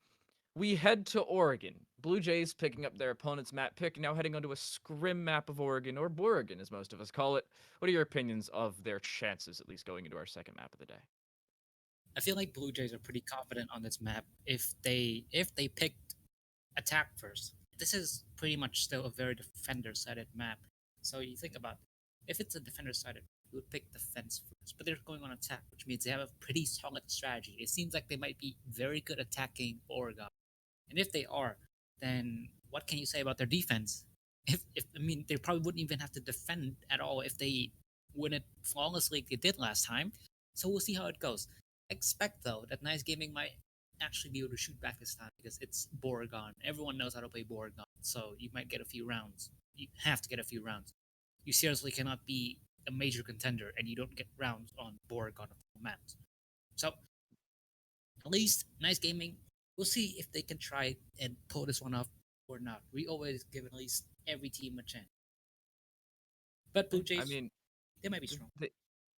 we head to Oregon. Blue Jays picking up their opponent's map pick, now heading onto a scrim map of Oregon, or Boregon as most of us call it. What are your opinions of their chances, at least going into our second map of the day? I feel like Blue Jays are pretty confident on this map if they picked attack first. This is pretty much still a very defender-sided map. So you think about if it's a defender-sided, you would pick defense first, but they're going on attack, which means they have a pretty solid strategy. It seems like they might be very good attacking Oregon, and if they are, then what can you say about their defense? If I mean, they probably wouldn't even have to defend at all if they win it flawlessly like they did last time. So we'll see how it goes. Expect though that Nice Gaming might actually be able to shoot back this time because it's Boregon. Everyone knows how to play Boregon, so you might get a few rounds. You have to get a few rounds. You seriously cannot be a major contender and you don't get rounds on Boregon maps. So at least Nice Gaming, we'll see if they can try and pull this one off or not. We always give at least every team a chance. But Blue Jays, I mean, they might be strong.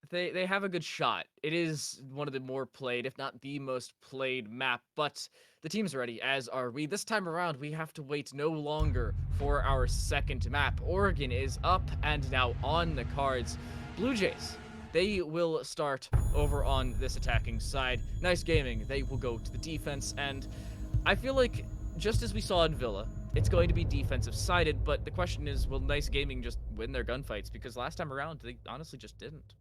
They have a good shot. It is one of the more played, if not the most played map, but the team's ready, as are we. This time around, we have to wait no longer for our second map. Oregon is up and now on the cards. Blue Jays, they will start over on this attacking side. Nice Gaming, they will go to the defense, and I feel like, just as we saw in Villa, it's going to be defensive-sided, but the question is, will Nice Gaming just win their gunfights? Because last time around, they honestly just didn't.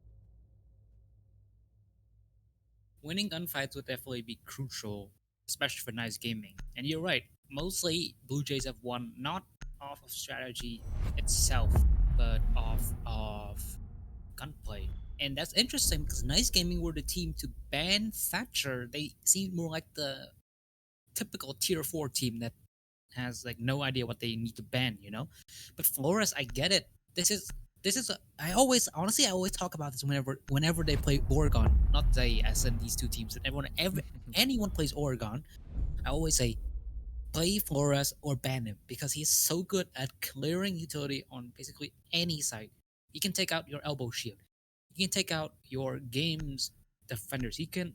Winning gunfights would definitely be crucial, especially for Nice Gaming. And you're right, mostly Blue Jays have won not off of strategy itself, but off of gunplay. And that's interesting because Nice Gaming were the team to ban Thatcher. They seemed more like the typical tier 4 team that has like no idea what they need to ban, you know? But Flores, I get it. This is I always talk about this whenever they play Oregon, not they as in these two teams. Anyone plays Oregon, I always say play Flores or ban him because he's so good at clearing utility on basically any side. He can take out your elbow shield. He can take out your game's defenders. He can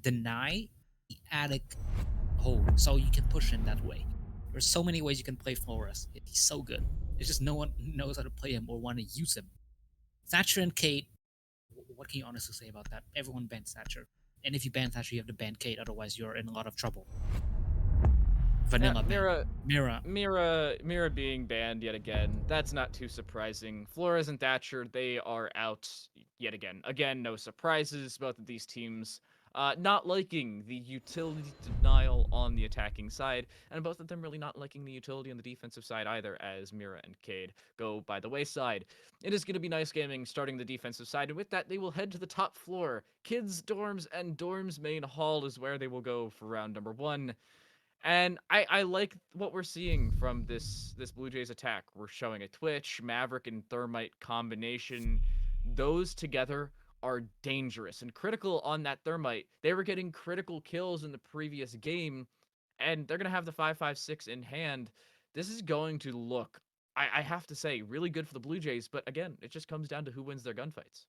deny the attic hole, so you can push him that way. There's so many ways you can play Flores. He's so good. It's just no one knows how to play him or want to use him. Thatcher and Kate, what can you honestly say about that? Everyone bans Thatcher. And if you ban Thatcher, you have to ban Kate, otherwise you're in a lot of trouble. Vanilla Mira being banned yet again. That's not too surprising. Flores and Thatcher, they are out yet again. Again, no surprises. Both of these teams not liking the utility denial on the attacking side, and both of them really not liking the utility on the defensive side either, as Mira and Cade go by the wayside. It is going to be Nice Gaming starting the defensive side, and with that, they will head to the top floor. Kids' dorms and dorms main hall is where they will go for round number 1. And I like what we're seeing from this Blue Jays attack. We're showing a Twitch, Maverick, and Thermite combination. Those together are dangerous and critical on that Thermite. They were getting critical kills in the previous game, and they're going to have the 5.56 in hand. This is going to look, I have to say, really good for the Blue Jays, but again, it just comes down to who wins their gunfights.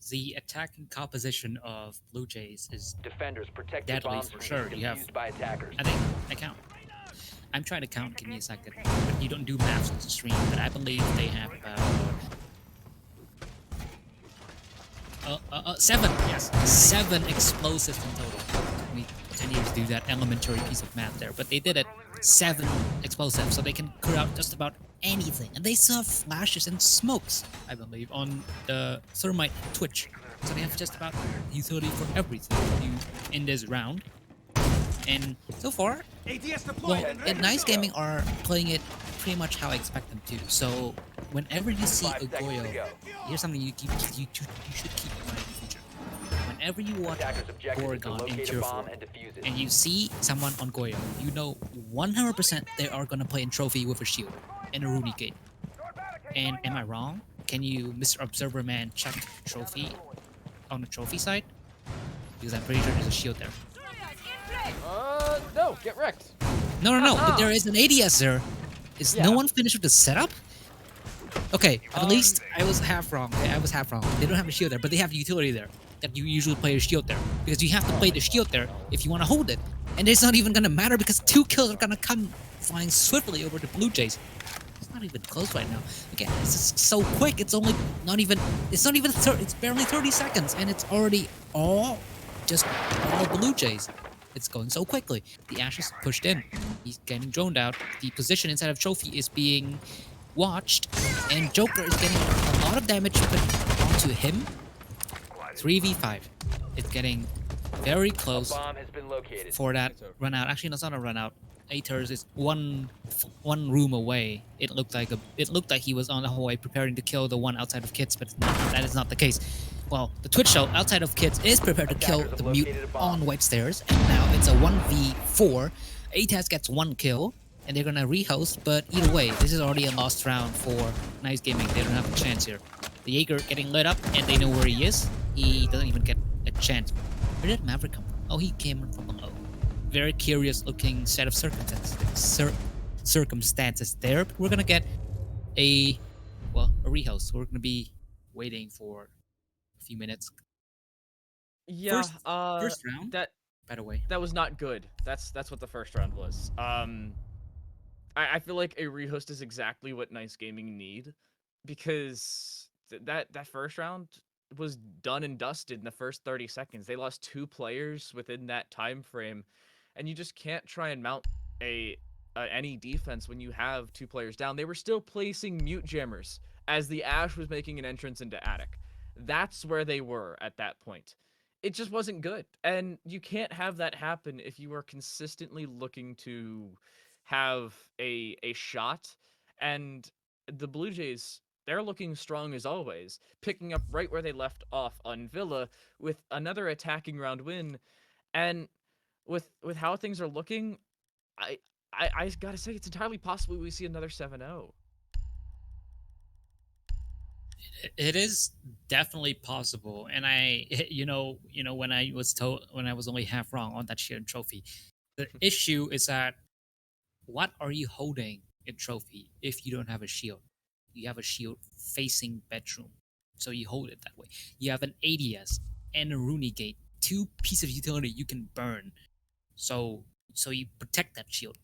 The attacking composition of Blue Jays is Defenders protect the deadly bombs for from sure. being You have, defused by attackers. I think, I count. I'm trying to count, give me a second. But you don't do maths on the stream, but I believe they have about 7, yes, 7 explosives in total. Took me 10 years to do that elementary piece of math there, but they did it. 7 explosives, so they can clear out just about anything. And they still have flashes and smokes, I believe, on the Thermite Twitch. So they have just about utility for everything in this round. And so far, well, Nice Gaming are playing it pretty much how I expect them to. So whenever you see a Goyo, here's something you should keep in mind in the future. Whenever you watch Oregon in Tier 4 and you see someone on Goyo, you know 100% they are going to play in Trophy with a shield and a Rooney Gate. And am I wrong? Can you, Mr. Observer Man, check Trophy on the Trophy side? Because I'm pretty sure there's a shield there. No, get wrecked. No, but there is an ADS there. Is no Yeah. one finished with the setup? Okay, at least I was half wrong. Okay, I was half wrong. They don't have a shield there, but they have the utility there. That you usually play a shield there. Because you have to play the shield there if you want to hold it. And it's not even gonna matter because 2 kills are gonna come flying swiftly over the Blue Jays. It's not even close right now. Again, this is so quick. It's only not even. It's not even. It's barely 30 seconds, and it's already all Blue Jays. It's going so quickly. The Ash is pushed in. He's getting droned out. The position inside of Trophy is being watched, and Joker is getting a lot of damage put onto him. 3v5. It's getting very close for that run out. Actually, that's not a run out. Aeters is one room away. It looked like he was on the hallway preparing to kill the one outside of Kids, but that is not the case. Well, the Twitch show outside of Kids is prepared to kill the mute on White Stairs, and now it's a 1v4. Aeters gets 1 kill, and they're gonna rehost, but either way, this is already a lost round for Nice Gaming. They don't have a chance here. The Jaeger getting lit up, and they know where he is. He doesn't even get a chance. Where did Maverick come from? Oh, he came from below. Very curious looking set of circumstances there. But we're gonna get a rehost. We're gonna be waiting for a few minutes. Yeah. First round. That By the way, that was not good. That's what the first round was. I feel like a rehost is exactly what Nice Gaming need, because that first round was done and dusted in the first 30 seconds. They lost 2 players within that time frame, and you just can't try and mount any defense when you have 2 players down. They were still placing mute jammers as the Ash was making an entrance into Attic. That's where they were at that point. It just wasn't good, and you can't have that happen if you are consistently looking to have a shot. And the Blue Jays, they're looking strong as always, picking up right where they left off on Villa with another attacking round win. And with how things are looking, I gotta say, it's entirely possible we see another 7-0. it is definitely possible, and when I was only half wrong on that shared trophy, the issue is that what are you holding in trophy if you don't have a shield? You have a shield facing bedroom, so you hold it that way. You have an ADS and a Rooney Gate, 2 pieces of utility you can burn, so you protect that shield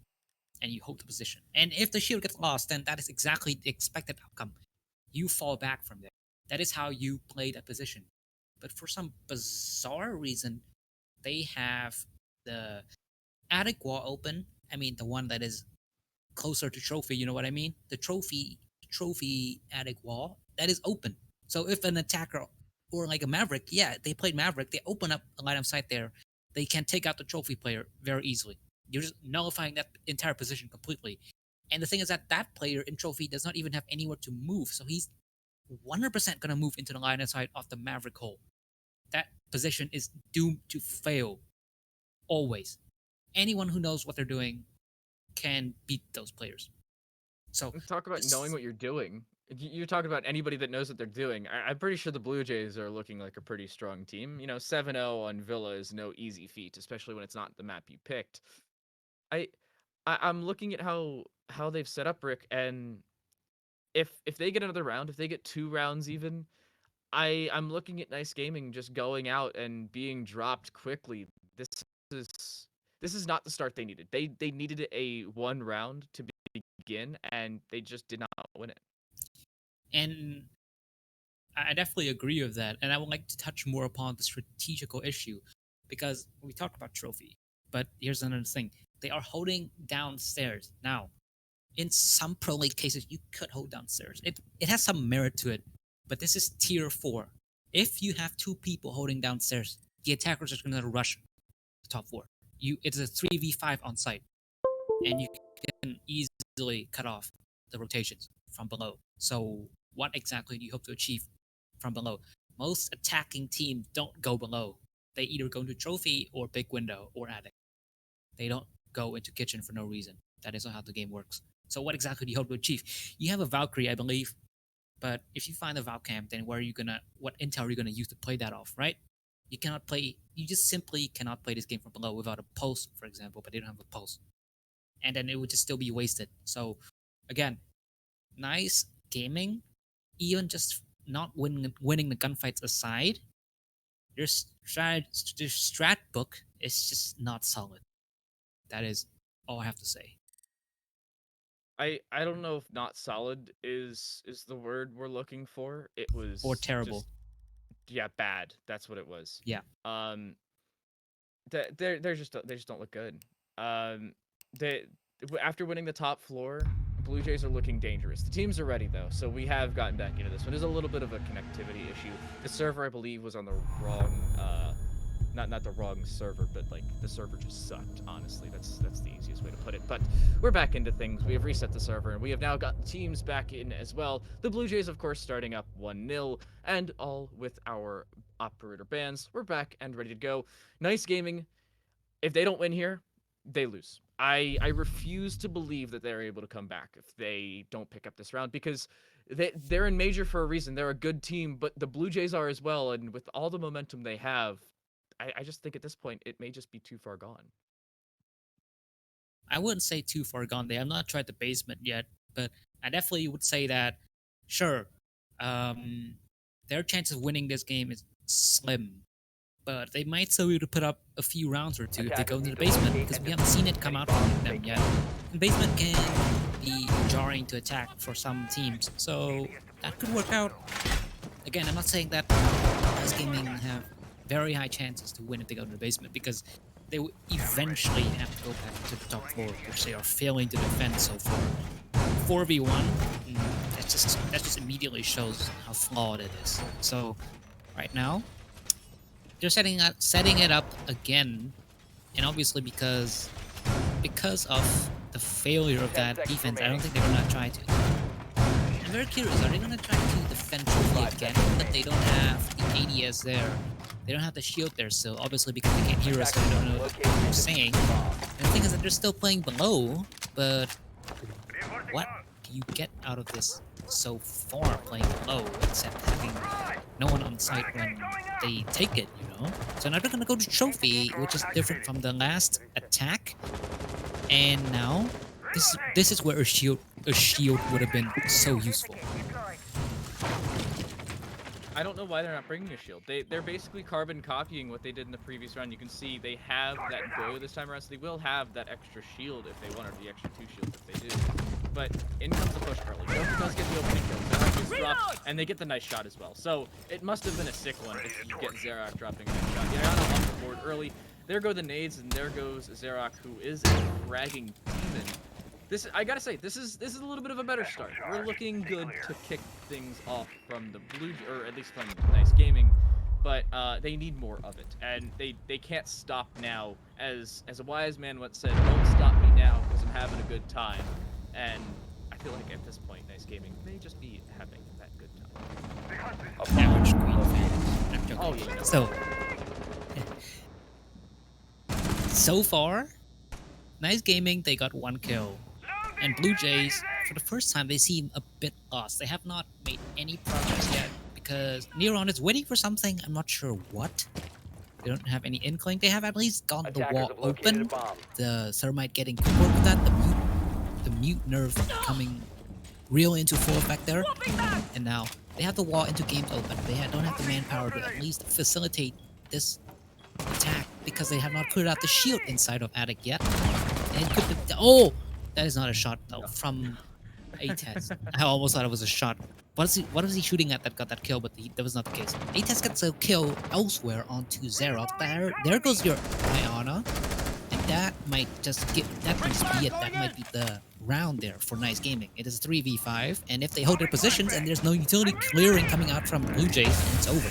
and you hold the position. And if the shield gets lost, then that is exactly the expected outcome. You fall back from there. That is how you play that position. But for some bizarre reason, they have the attic wall open. I mean, the one that is closer to trophy. You know what I mean? The trophy attic wall that is open. So if an attacker or like a Maverick, yeah, they played Maverick. They open up a line of sight there. They can take out the trophy player very easily. You're just nullifying that entire position completely. And the thing is that player in trophy does not even have anywhere to move. So he's 100% going to move into the line of sight of the Maverick hole. That position is doomed to fail. Always. Anyone who knows what they're doing can beat those players. So Talk about knowing what you're doing. You're talking about anybody that knows what they're doing. I'm pretty sure the Blue Jays are looking like a pretty strong team. 7-0 on Villa is no easy feat, especially when it's not the map you picked. I'm looking at how they've set up, Rick, and if they get another round, if they get 2 rounds even, I'm looking at Nice Gaming just going out and being dropped quickly. This is not the start they needed. They needed a 1 round to begin, and they just did not win it. And I definitely agree with that. And I would like to touch more upon the strategical issue, because we talked about trophy, but here's another thing. They are holding downstairs. Now, in some pro league cases, you could hold downstairs. It has some merit to it, but this is tier 4. If you have 2 people holding downstairs, the attackers are going to rush the top 4. It's a 3v5 on site, and you can easily cut off the rotations from below. So what exactly do you hope to achieve from below? Most attacking teams don't go below. They either go into trophy or big window or attic. They don't go into kitchen for no reason. That is not how the game works. So what exactly do you hope to achieve? You have a Valkyrie, I believe, but if you find a Valcamp, then what intel are you gonna use to play that off, right? You cannot play. You just simply cannot play this game from below without a pulse, for example. But they don't have a pulse, and then it would just still be wasted. So, again, nice gaming. Even just not winning the gunfights aside, their strat book is just not solid. That is all I have to say. I don't know if not solid is the word we're looking for. It was Or terrible. just, yeah, bad. That's what it was. Yeah. They just don't look good. They after winning the top floor, Blue Jays are looking dangerous. The teams are ready though, so we have gotten back into this one. There's a little bit of a connectivity issue. The server, I believe, was on the wrong not the wrong server, but like the server just sucked. Honestly, that's the easiest way to put it. But we're back into things. We have reset the server, and we have now got teams back in as well. The Blue Jays, of course, starting up 1-0, and all with our operator bans. We're back and ready to go. Nice gaming. If they don't win here, they lose. I refuse to believe that they're able to come back if they don't pick up this round, because they're in major for a reason. They're a good team, but the Blue Jays are as well, and with all the momentum they have, I just think at this point it may just be too far gone. I wouldn't say too far gone. They have not tried the basement yet, but I definitely would say that, sure, their chance of winning this game is slim, but they might still be able to put up a few rounds or two if they go into the basement, because we haven't seen it come out from them yet. The basement can be jarring to attack for some teams, so that could work out. Again, I'm not saying that this gaming have very high chances to win if they go to the basement, because they will eventually have to go back to the top floor, which they are failing to defend so far. 4v1, that just immediately shows how flawed it is. So right now, they're setting it up again, and obviously because of the failure of that defense, I don't think they're gonna try to. I'm very curious, are they gonna try to defend Trophy again? But they don't have the ADS there. They don't have the shield there still, obviously because they can't hear us, so they don't know what they're saying. And the thing is that they're still playing below, but what do you get out of this so far playing below, except having no one on site when they take it, you know? So now they're gonna go to Trophy, which is different from the last attack. And now, this is where a shield would have been so useful. I don't know why they're not bringing a shield. They're basically carbon copying what they did in the previous round. You can see they have that go this time around, so they will have that extra shield if they want, or the extra 2 shields if they do. But in comes the push early. Joker does get the opening kill. Zerak is dropped, and they get the nice shot as well. So it must have been a sick one if you get Zerak dropping a nice shot. Yana off the board early. There go the nades, and there goes Zerak, who is a fragging demon. I gotta say, this is a little bit of a better start. We're looking good to kick things off from the Blue, or at least from Nice Gaming, but they need more of it, and they can't stop now. As a wise man once said, "Don't stop me now, because I'm having a good time." And I feel like at this point, Nice Gaming may just be having that good time. Average Queen fan. I'm joking. Oh yeah. So far, Nice Gaming, they got 1 kill. And Blue Jays, for the first time, they seem a bit lost. They have not made any progress yet, because Neuron is waiting for something. I'm not sure what. They don't have any inkling. They have at least gotten the wall open. The Thermite getting good work with that. The mute nerve coming real into full effect there. And now they have the wall into games open. They don't have the manpower to at least facilitate this attack, because they have not cleared out the shield inside of Attic yet. And it could be, oh! That is not a shot though from ATES. I almost thought it was a shot. What was he shooting at that got that kill? But that was not the case. ATES gets a kill elsewhere onto Zeroth. There goes your Iona, and that might just be it. That might be the round there for Nice Gaming. It is 3v5, and if they hold their positions and there's no utility clearing coming out from Blue Jays, then it's over.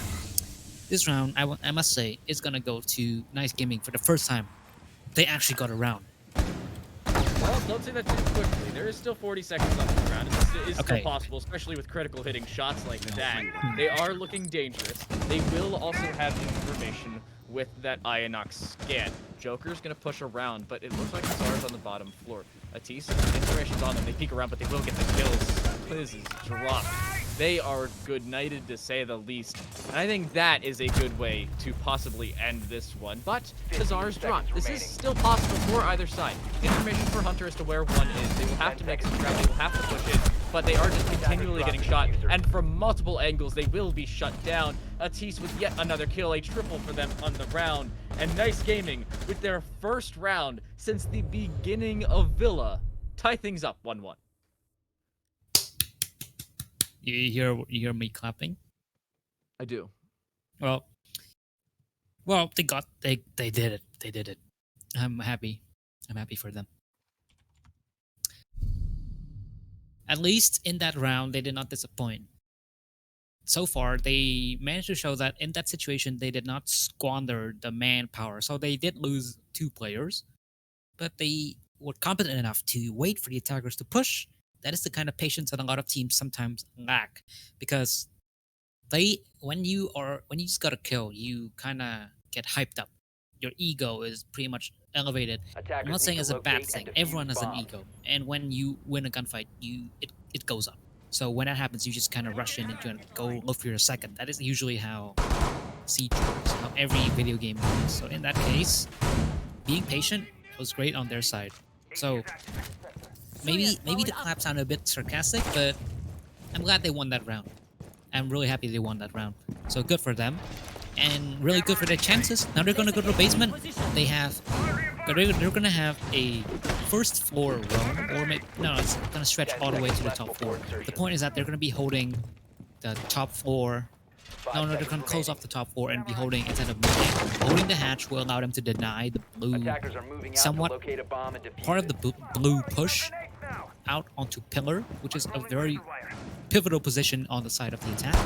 This round, I must say, is gonna go to Nice Gaming for the first time. They actually got a round. Well, don't say that too quickly. There is still 40 seconds left in the round. It is still possible, especially with critical hitting shots like that. They are looking dangerous. They will also have information with that Ionox scan. Joker's going to push around, but it looks like Tsar's on the bottom floor. Atis, information's on them. They peek around, but they will get the kills. Quiz is dropped. They are good nighted to say the least. And I think that is a good way to possibly end this one. But the Czar's dropped. This is still possible for either side. Information for Hunter as to where one is. They will have to make some ground. They will have to push it. But they are just continually getting shot. And from multiple angles, they will be shut down. Atis with yet another kill. A triple for them on the round. And Nice Gaming with their first round since the beginning of Villa. Tie things up 1-1. You hear me clapping? I do. Well, they did it. They did it. I'm happy. I'm happy for them. At least in that round, they did not disappoint. So far, they managed to show that in that situation, they did not squander the manpower. So they did lose 2 players, but they were competent enough to wait for the attackers to push. That is the kind of patience that a lot of teams sometimes lack, because when you just got a kill, you kind of get hyped up. Your ego is pretty much elevated. I'm not saying it's a bad thing. Everyone has an ego, and when you win a gunfight, it goes up. So when that happens, you just kind of rush in and go look for your second. That is usually how Siege works, how every video game works. So in that case, being patient was great on their side. So maybe the clap sounded a bit sarcastic, but I'm glad they won that round. I'm really happy they won that round. So good for them, and really good for their chances. Now they're gonna go to the basement. They're gonna have a first floor roam, or maybe no, it's gonna stretch all the way to the top floor. The point is that they're gonna be holding the top floor. No, they're gonna close off the top floor and be holding, instead of holding the hatch will allow them to deny the blue, somewhat part of the blue push out onto pillar, which is a very pivotal position on the side of the attack.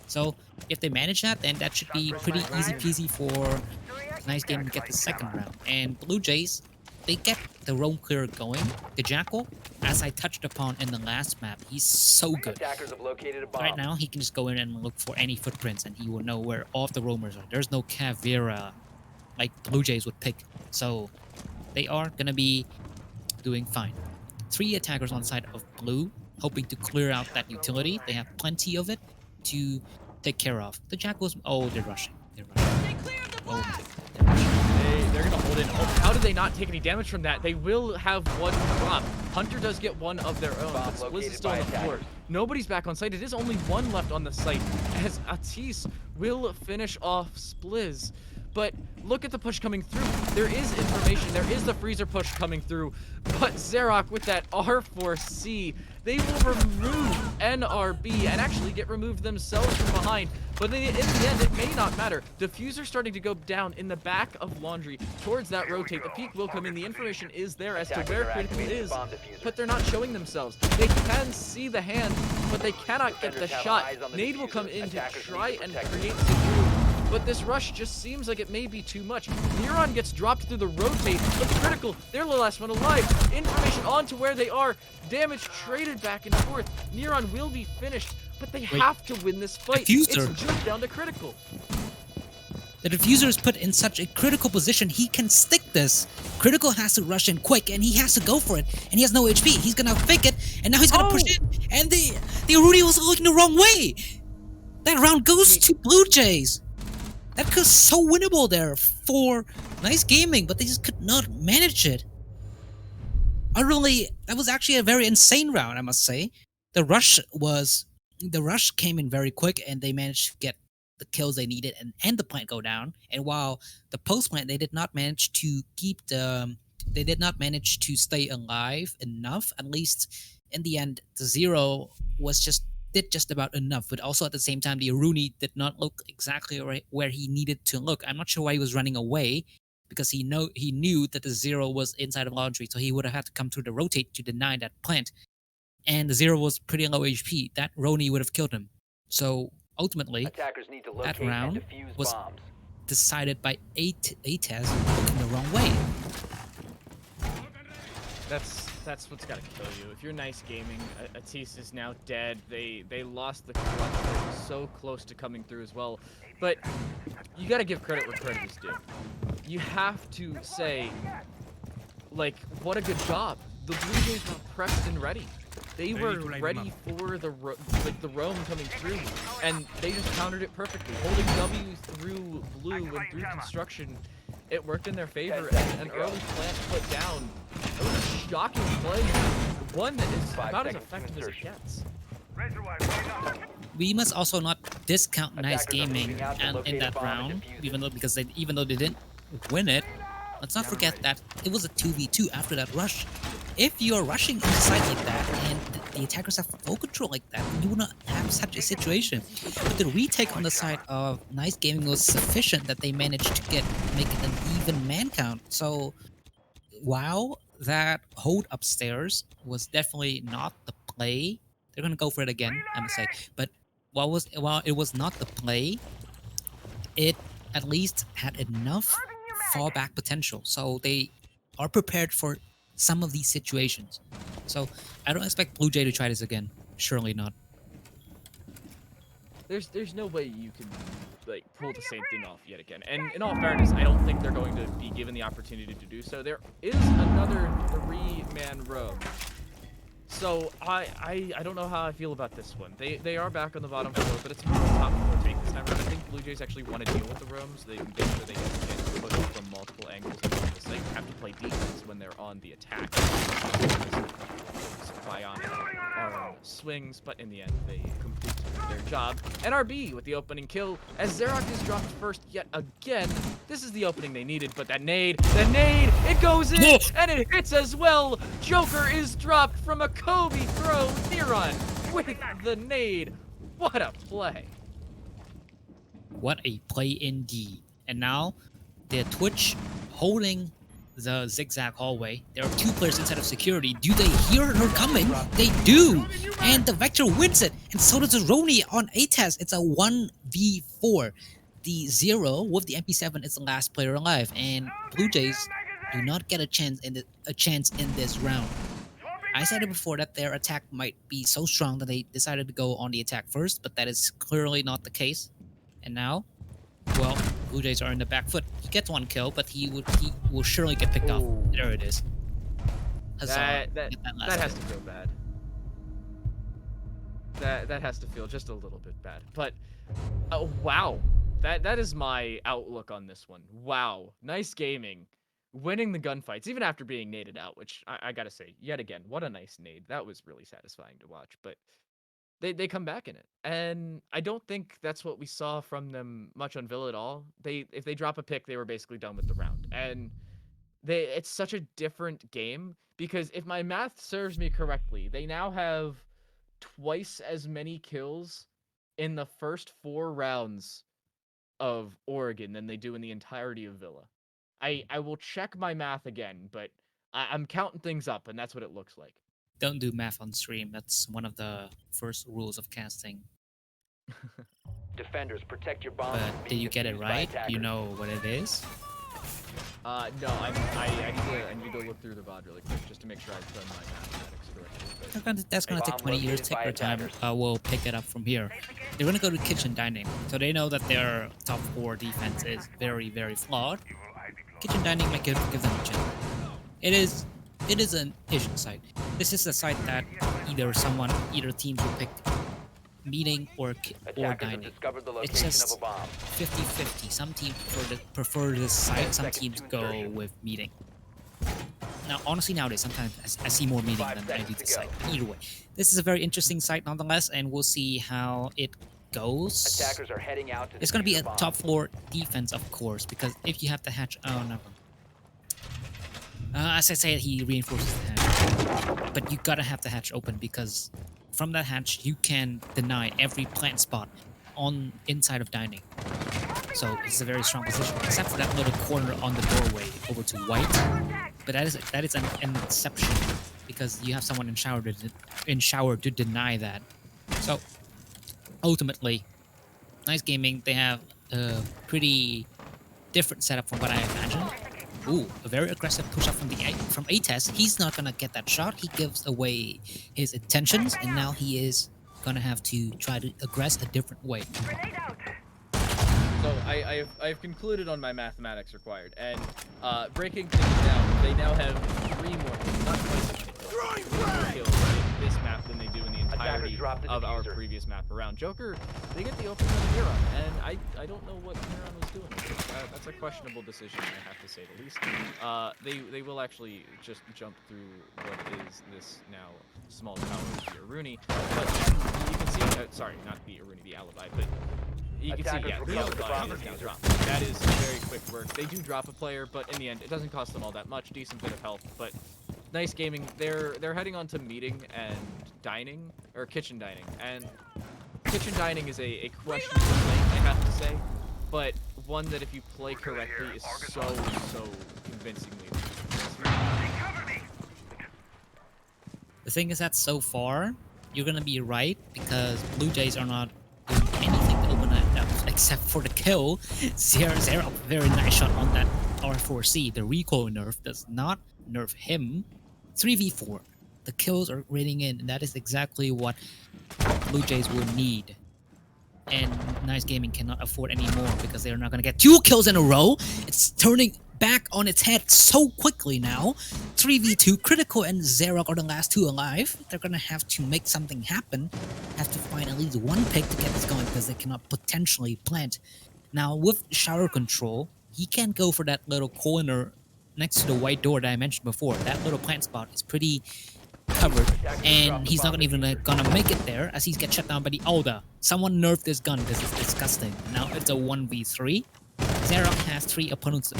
So if they manage that, then that should be pretty easy peasy for Nice Game to get the second round. And Blue Jays, they get the roam clear going. The Jackal, as I touched upon in the last map, he's so good. Right now, he can just go in and look for any footprints, and he will know where all of the roamers are. There's no Caveira like Blue Jays would pick. So they are going to be doing fine. 3 attackers on the side of Blue, hoping to clear out that utility. They have plenty of it to take care of. The Jackals, oh, they're rushing. They're rushing. Oh, They're gonna hold in. Oh, how did they not take any damage from that? They will have one drop. Hunter does get one of their own, but Spliz is still on the floor. Nobody's back on site. It is only one left on the site, as Atis will finish off Spliz. But look at the push coming through. There is information. There is the freezer push coming through. But Xerac with that R4C, they will remove NRB and actually get removed themselves from behind. But in the end, it may not matter. Diffuser starting to go down in the back of Laundry towards that rotate. The peak will come in. The information is there as to where Critical is, but they're not showing themselves. They can see the hand, but they cannot get the shot. Nade will come in to try and create the groove. But this rush just seems like it may be too much. Neuron gets dropped through the rotate, but Critical, they're the last one alive. Information on to where they are. Damage traded back and forth. Neuron will be finished, but they have to win this fight. Diffuser. It's just down to Critical. The Diffuser is put in such a critical position, he can stick this. Critical has to rush in quick, and he has to go for it. And he has no HP. He's gonna fake it, and now he's gonna push in. And the Aruni was looking the wrong way. That round goes to Blue Jays. That was so winnable there for Nice Gaming, but they just could not manage it. That was actually a very insane round, I must say. The rush came in very quick, and they managed to get the kills they needed and end the plant go down. And while the post plant, they did not manage to stay alive enough. At least in the end, the Zero did just about enough, but also at the same time, the Aruni did not look exactly where he needed to look. I'm not sure why he was running away, because he knew that the Zero was inside of Laundry, so he would have had to come through the rotate to deny that plant. And the Zero was pretty low HP. That Roni would have killed him. So ultimately, that round was decided by Atez looking the wrong way. That's what's gotta kill you. If you're Nice Gaming, Atis is now dead. They lost the clutch. They were so close to coming through as well. But you gotta give credit where credit is due. You have to say, like, what a good job. The Blue Jays were prepped and ready. They were ready for the the roam coming through, and they just countered it perfectly, holding W through blue and through construction. It worked in their favor, and an early plant put down. It was a shocking play, one that is about as effective as it gets. We must also not discount Nice Gaming and in that round, even though they didn't win it. Let's not forget that it was a 2v2 after that rush. If you're rushing into side like that and the attackers have full control like that, you will not have such a situation. But the retake on the side of Nice Gaming was sufficient that they managed to make it an even man count. So while that hold upstairs was definitely not the play, they're gonna go for it again, I must say. But while it was not the play, it at least had enough fallback potential, so they are prepared for some of these situations. So I don't expect BLUEJAY to try this again. Surely not. There's no way you can like pull the same thing off yet again. And in all fairness, I don't think they're going to be given the opportunity to do so. There is another 3-man row. So I don't know how I feel about this one. They are back on the bottom floor, but it's more of a top floor take this time around. I think BLUEJAYS actually want to deal with the roams. They can make sure they get pushed from multiple angles. So they have to play defense when they're on the attack. Bionic swings, but in the end they complete their job. NRB with the opening kill as Xerac is dropped first yet again. This is the opening they needed, but that nade, it goes in and it hits as well. Joker is dropped from a Kobe throw. Theron with the nade. What a play. What a play indeed. And now the Twitch holding the zigzag hallway. There are 2 players inside of security. Do they hear her coming? They do! And the Vector wins it. And so does Roni on A-Test. It's a 1v4. The 0 with the MP7 is the last player alive. And BLUEJAYS do not get a chance in this round. I said it before that their attack might be so strong that they decided to go on the attack first, but that is clearly not the case. And now, well, BLUEJAYS are in the back foot. He gets 1 kill, but he will surely get picked off. There it is. Huzzah. That has to feel bad. That has to feel just a little bit bad. But wow, that is my outlook on this one. Wow, Nice Gaming winning the gunfights even after being naded out, which I gotta say, yet again, what a nice nade. That was really satisfying to watch. But they come back in it, and I don't think that's what we saw from them much on Villa at all. If they drop a pick, they were basically done with the round, and it's such a different game because if my math serves me correctly, they now have twice as many kills in the first 4 rounds of Oregon than they do in the entirety of Villa. I will check my math again, but I'm counting things up, and that's what it looks like. Don't do math on stream. That's one of the first rules of casting. Defenders, protect your bombs. But did you get it right? You know what it is? No, I need to look through the VOD really quick just to make sure I've done my mathematics correctly. That's gonna take 20 years. Take their time. We'll pick it up from here. They're gonna go to kitchen dining, so they know that their top 4 defense is very, very flawed. Kitchen dining might give them a chance. It is an Asian site. This is a site that either teams will pick meeting or dining. It's just 50-50. Some teams prefer this site, some teams go with meeting. Now, honestly, nowadays, sometimes I see more meeting than I do the site. Either way, this is a very interesting site nonetheless, and we'll see how it goes. Attackers are heading out to It's going to be a top 4 defense, of course, because if you have the hatch... Oh, no. As I said, he reinforces the hatch. But you gotta have the hatch open because from that hatch, you can deny every plant spot inside of dining. So it's a very strong position, except for that little corner on the doorway over to white. But that is an exception because you have someone in shower to deny that. So ultimately, Nice Gaming, they have a pretty different setup from what I imagined. Ooh, a very aggressive push-up from A-Test. He's not gonna get that shot. He gives away his intentions, and now he is gonna have to try to aggress a different way. So I've concluded on my mathematics required, and breaking things down, they now have 3 more kills, not twice as many kills, 3 more kills in this map map than they do in the entirety dropped the of our diffuser. previous map around. Joker, they get the opening of the Neuron, and I don't know what Neuron was doing. That's a questionable decision, I have to say the least. They will actually just jump through what is this now small tower with the Aruni, but you can see, sorry, not the Aruni, the Alibi, but you can see, Attackers yeah, the recovered the Alibi bomb is now diffuser. dropped. That is very quick work. They do drop a player, but in the end, it doesn't cost them all that much. Decent bit of health, but nice gaming. They're heading on to meeting and dining, or kitchen dining, and kitchen dining is a questionable thing, I have to say, but one that if you play correctly is so convincingly. The thing is that so far, you're gonna be right because Blue Jays are not doing anything to open that up except for the kill. Zero, very nice shot on that R4C. The recoil nerf does not nerf him. 3v4. The kills are raining in, and that is exactly what Blue Jays will need. And Nice Gaming cannot afford any more because they're not gonna get 2 kills in a row. It's turning back on its head so quickly now. 3v2, Critical and Xerac are the last 2 alive. They're gonna have to make something happen. Have to find at least 1 pick to get this going because they cannot potentially plant. Now with shower control, he can go for that little corner next to the white door that I mentioned before. That little plant spot is pretty covered, and he's not even gonna make it there as he's get shut down by the Alda. Someone nerfed this gun because it's disgusting. Now it's a 1v3. Xerac has 3 opponents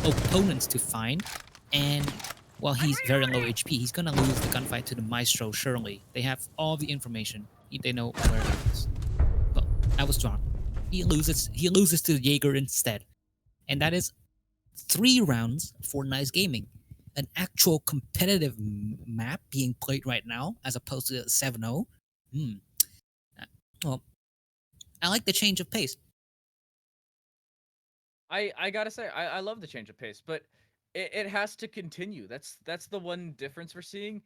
to find, and well, he's very low HP. He's gonna lose the gunfight to the Maestro surely. They have all the information. They know where it is. But I was wrong. He loses to Jaeger instead, and that is 3 rounds for Nice Gaming. An actual competitive map being played right now, as opposed to 7-0. Well, I like the change of pace. I gotta say, I love the change of pace, but it has to continue. That's the one difference we're seeing.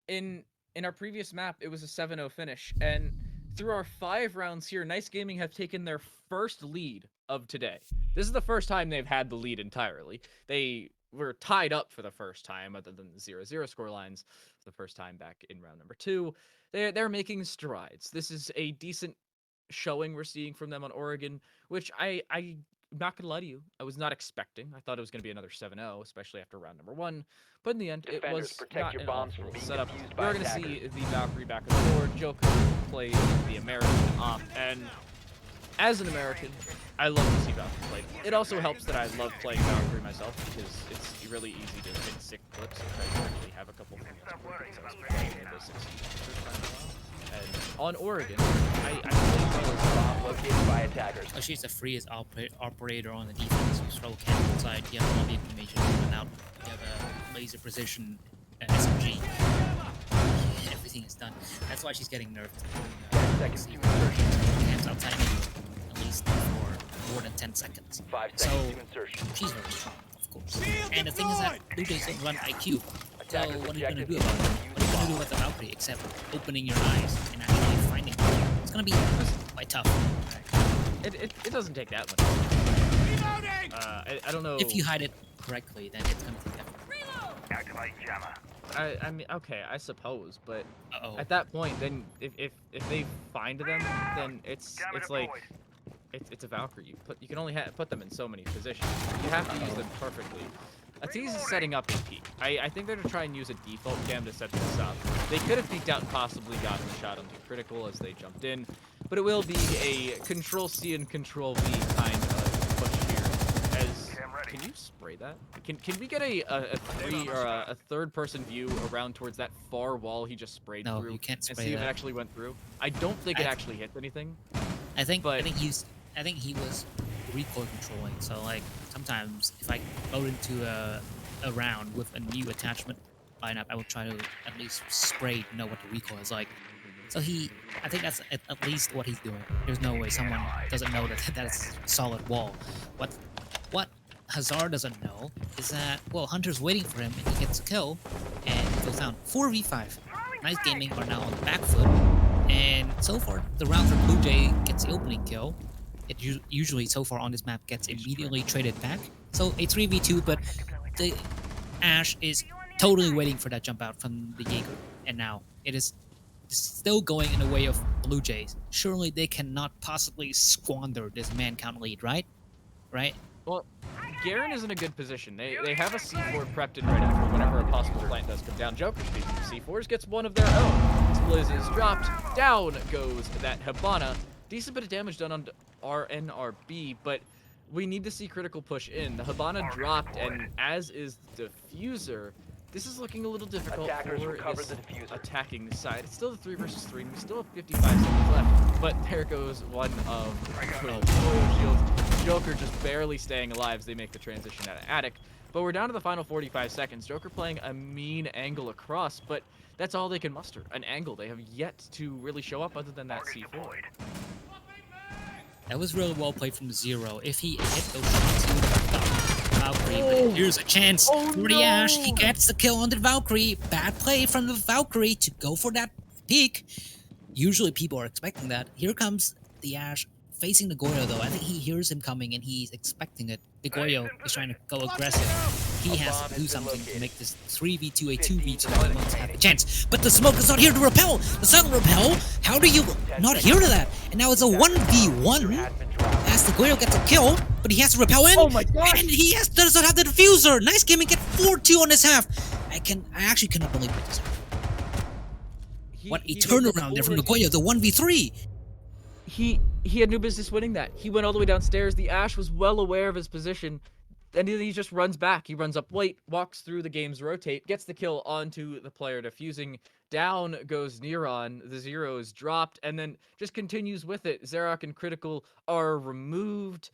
In our previous map, it was a 7-0 finish, and through our 5 rounds here, Nice Gaming have taken their first lead of today. This is the first time they've had the lead entirely. They were tied up for the first time, other than the 0-0 scorelines, for the first time back in round number 2. They're making strides. This is a decent showing we're seeing from them on Oregon, which I'm not gonna lie to you, I was not expecting. I thought it was gonna be another 7-0, especially after round number 1. But in the end, it Defenders, was protect not your an bombs awful from being setup. defused We're by gonna attackers. see the Valkyrie back on the board. Joker plays the American op, and as an American, I love to see Valkyrie played. It also helps that I love playing Valkyrie myself because it's really easy to hit sick clips if I actually have a couple things because I was playing Rainbow Six Siege for the first time in a while. And on Oregon, I played Bomb located by attackers. Oh, she's the freest operator on the defense. You throw cannon inside, you have all the information coming out. You have a laser precision SMG. Everything is done. That's why she's getting nerfed. 10 seconds to insertion. Hands outside me, at least for more than 10 seconds. 5 So seconds to insertion. she's very strong, of course. And the thing is that Blue Jays don't run IQ. So Attackers what are you gonna objective do is about it? to What are you gonna do with the Valkyrie except opening your eyes and actually finding it? It's gonna be quite tough. it doesn't take that much. I don't know. If you hide it correctly, then it's gonna take effort. I mean, okay, I suppose, but Uh-oh. at that point, then if they find them, then it's like it's a Valkyrie. You can only put them in so many positions. You have to use them perfectly. It's easy setting up in peak. I think they're to try and use a default cam to set this up. They could have peeked out and possibly gotten a shot onto critical as they jumped in, but it will be a Control-C and Control-V kind of push here. As can you spray that? Can we get a third-person view around towards that far wall he just sprayed No, through you can't and spray see if it that. actually went through? I don't think it actually hit anything. I think but- I think he was recoil controlling. So like sometimes if I go into a round with a new attachment lineup, I will try to at least spray to know what the recoil is like. So I think that's at least what he's doing. There's no way someone doesn't know that that's a solid wall. What Hazard doesn't know is that, well, Hunter's waiting for him and he gets a kill and he goes down. 4v5. Nice Gaming are now on the back foot, and so far the round for Blue Jay gets the opening kill. It usually so far on this map gets immediately traded back. So a 3v2, but the Ash is totally waiting for that jump out from the Jaeger, and now it is still going in the way of Blue Jays. Surely they cannot possibly squander this man count lead, right? Right? Well, Garen is in a good position. They have a C4 prepped and ready for whenever a possible plant does come down. Joker, speaking of C4s, gets one of their own. Blizz is dropped. Down goes that Hibana. Decent bit of damage done on RNRB, but we need to see critical push in. The Hibana dropped, and as is the Diffuser, this is looking a little difficult Attackers for recover this the diffuser. attacking side. It's still the 3 versus 3, and we still have 55 seconds left. But there goes one of the shields. Joker just barely staying alive as they make the transition out of Attic. But we're down to the final 45 seconds. Joker playing a mean angle across, but that's all they can muster. An angle. They have yet to really show up other than that C4. That was really well played from Zero. If he hit those shots, he would have got Valkyrie. But here's a chance for the Ash. He gets the kill on the Valkyrie. Bad play from the Valkyrie to go for that peek. Usually people are expecting that. Here comes the Ash facing the Goyo though. I think he hears him coming and he's expecting it. The Goyo is trying to go aggressive. He has to do something to make this 3v2 a 2v2. He wants to have a chance. But the smoke is not here to repel. The sun repel. How do you not hear that? And now it's a 1v1 as the Goyo gets a kill, but he has to repel in. Oh my gosh. And he does not have the diffuser. Nice gaming, get 4-2 on his half. I actually cannot believe it. What a turnaround there from the Goyo, the 1v3. He had no business winning that. He went all the way downstairs. The Ash was well aware of his position, and then he just runs back. He runs up late, walks through the game's rotate, gets the kill onto the player defusing. Down goes Neuron. The Zero is dropped, and then just continues with it. Xerac and Critical are removed.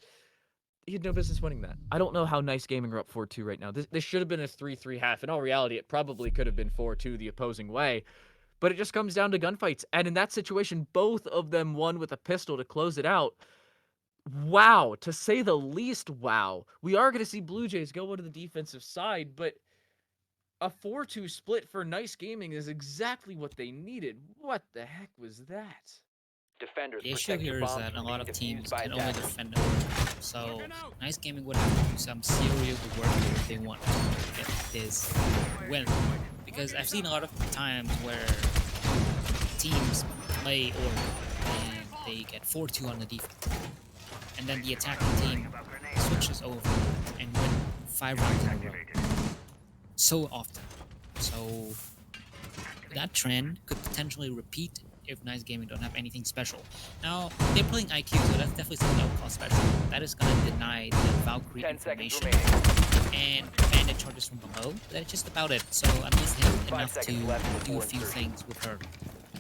He had no business winning that. I don't know how Nice Gaming are up 4-2 right now. This should have been a 3-3 half. In all reality, it probably could have been 4-2 the opposing way. But it just comes down to gunfights. And in that situation, both of them won with a pistol to close it out. Wow, to say the least, wow. We are going to see Blue Jays go into the defensive side, but a 4-2 split for Nice Gaming is exactly what they needed. What the heck was that? Defenders, The issue protect your here is bombs that a from lot being of teams defused by can only attackers. defend it. So Nice Gaming would have to do some serious work here if they want to get this win. Because I've seen a lot of times where teams play order and they get 4-2 on the defense. And then the attacking team switches over and win 5 rounds in a row. So often. So that trend could potentially repeat if Nice Gaming don't have anything special. Now, they're playing IQ, so that's definitely something that will call special. That is going to deny the Valkyrie 10 seconds information remaining. and bandit charges from below. That's just about it. So I'm missing enough to seconds left do a before few insertion. things with her.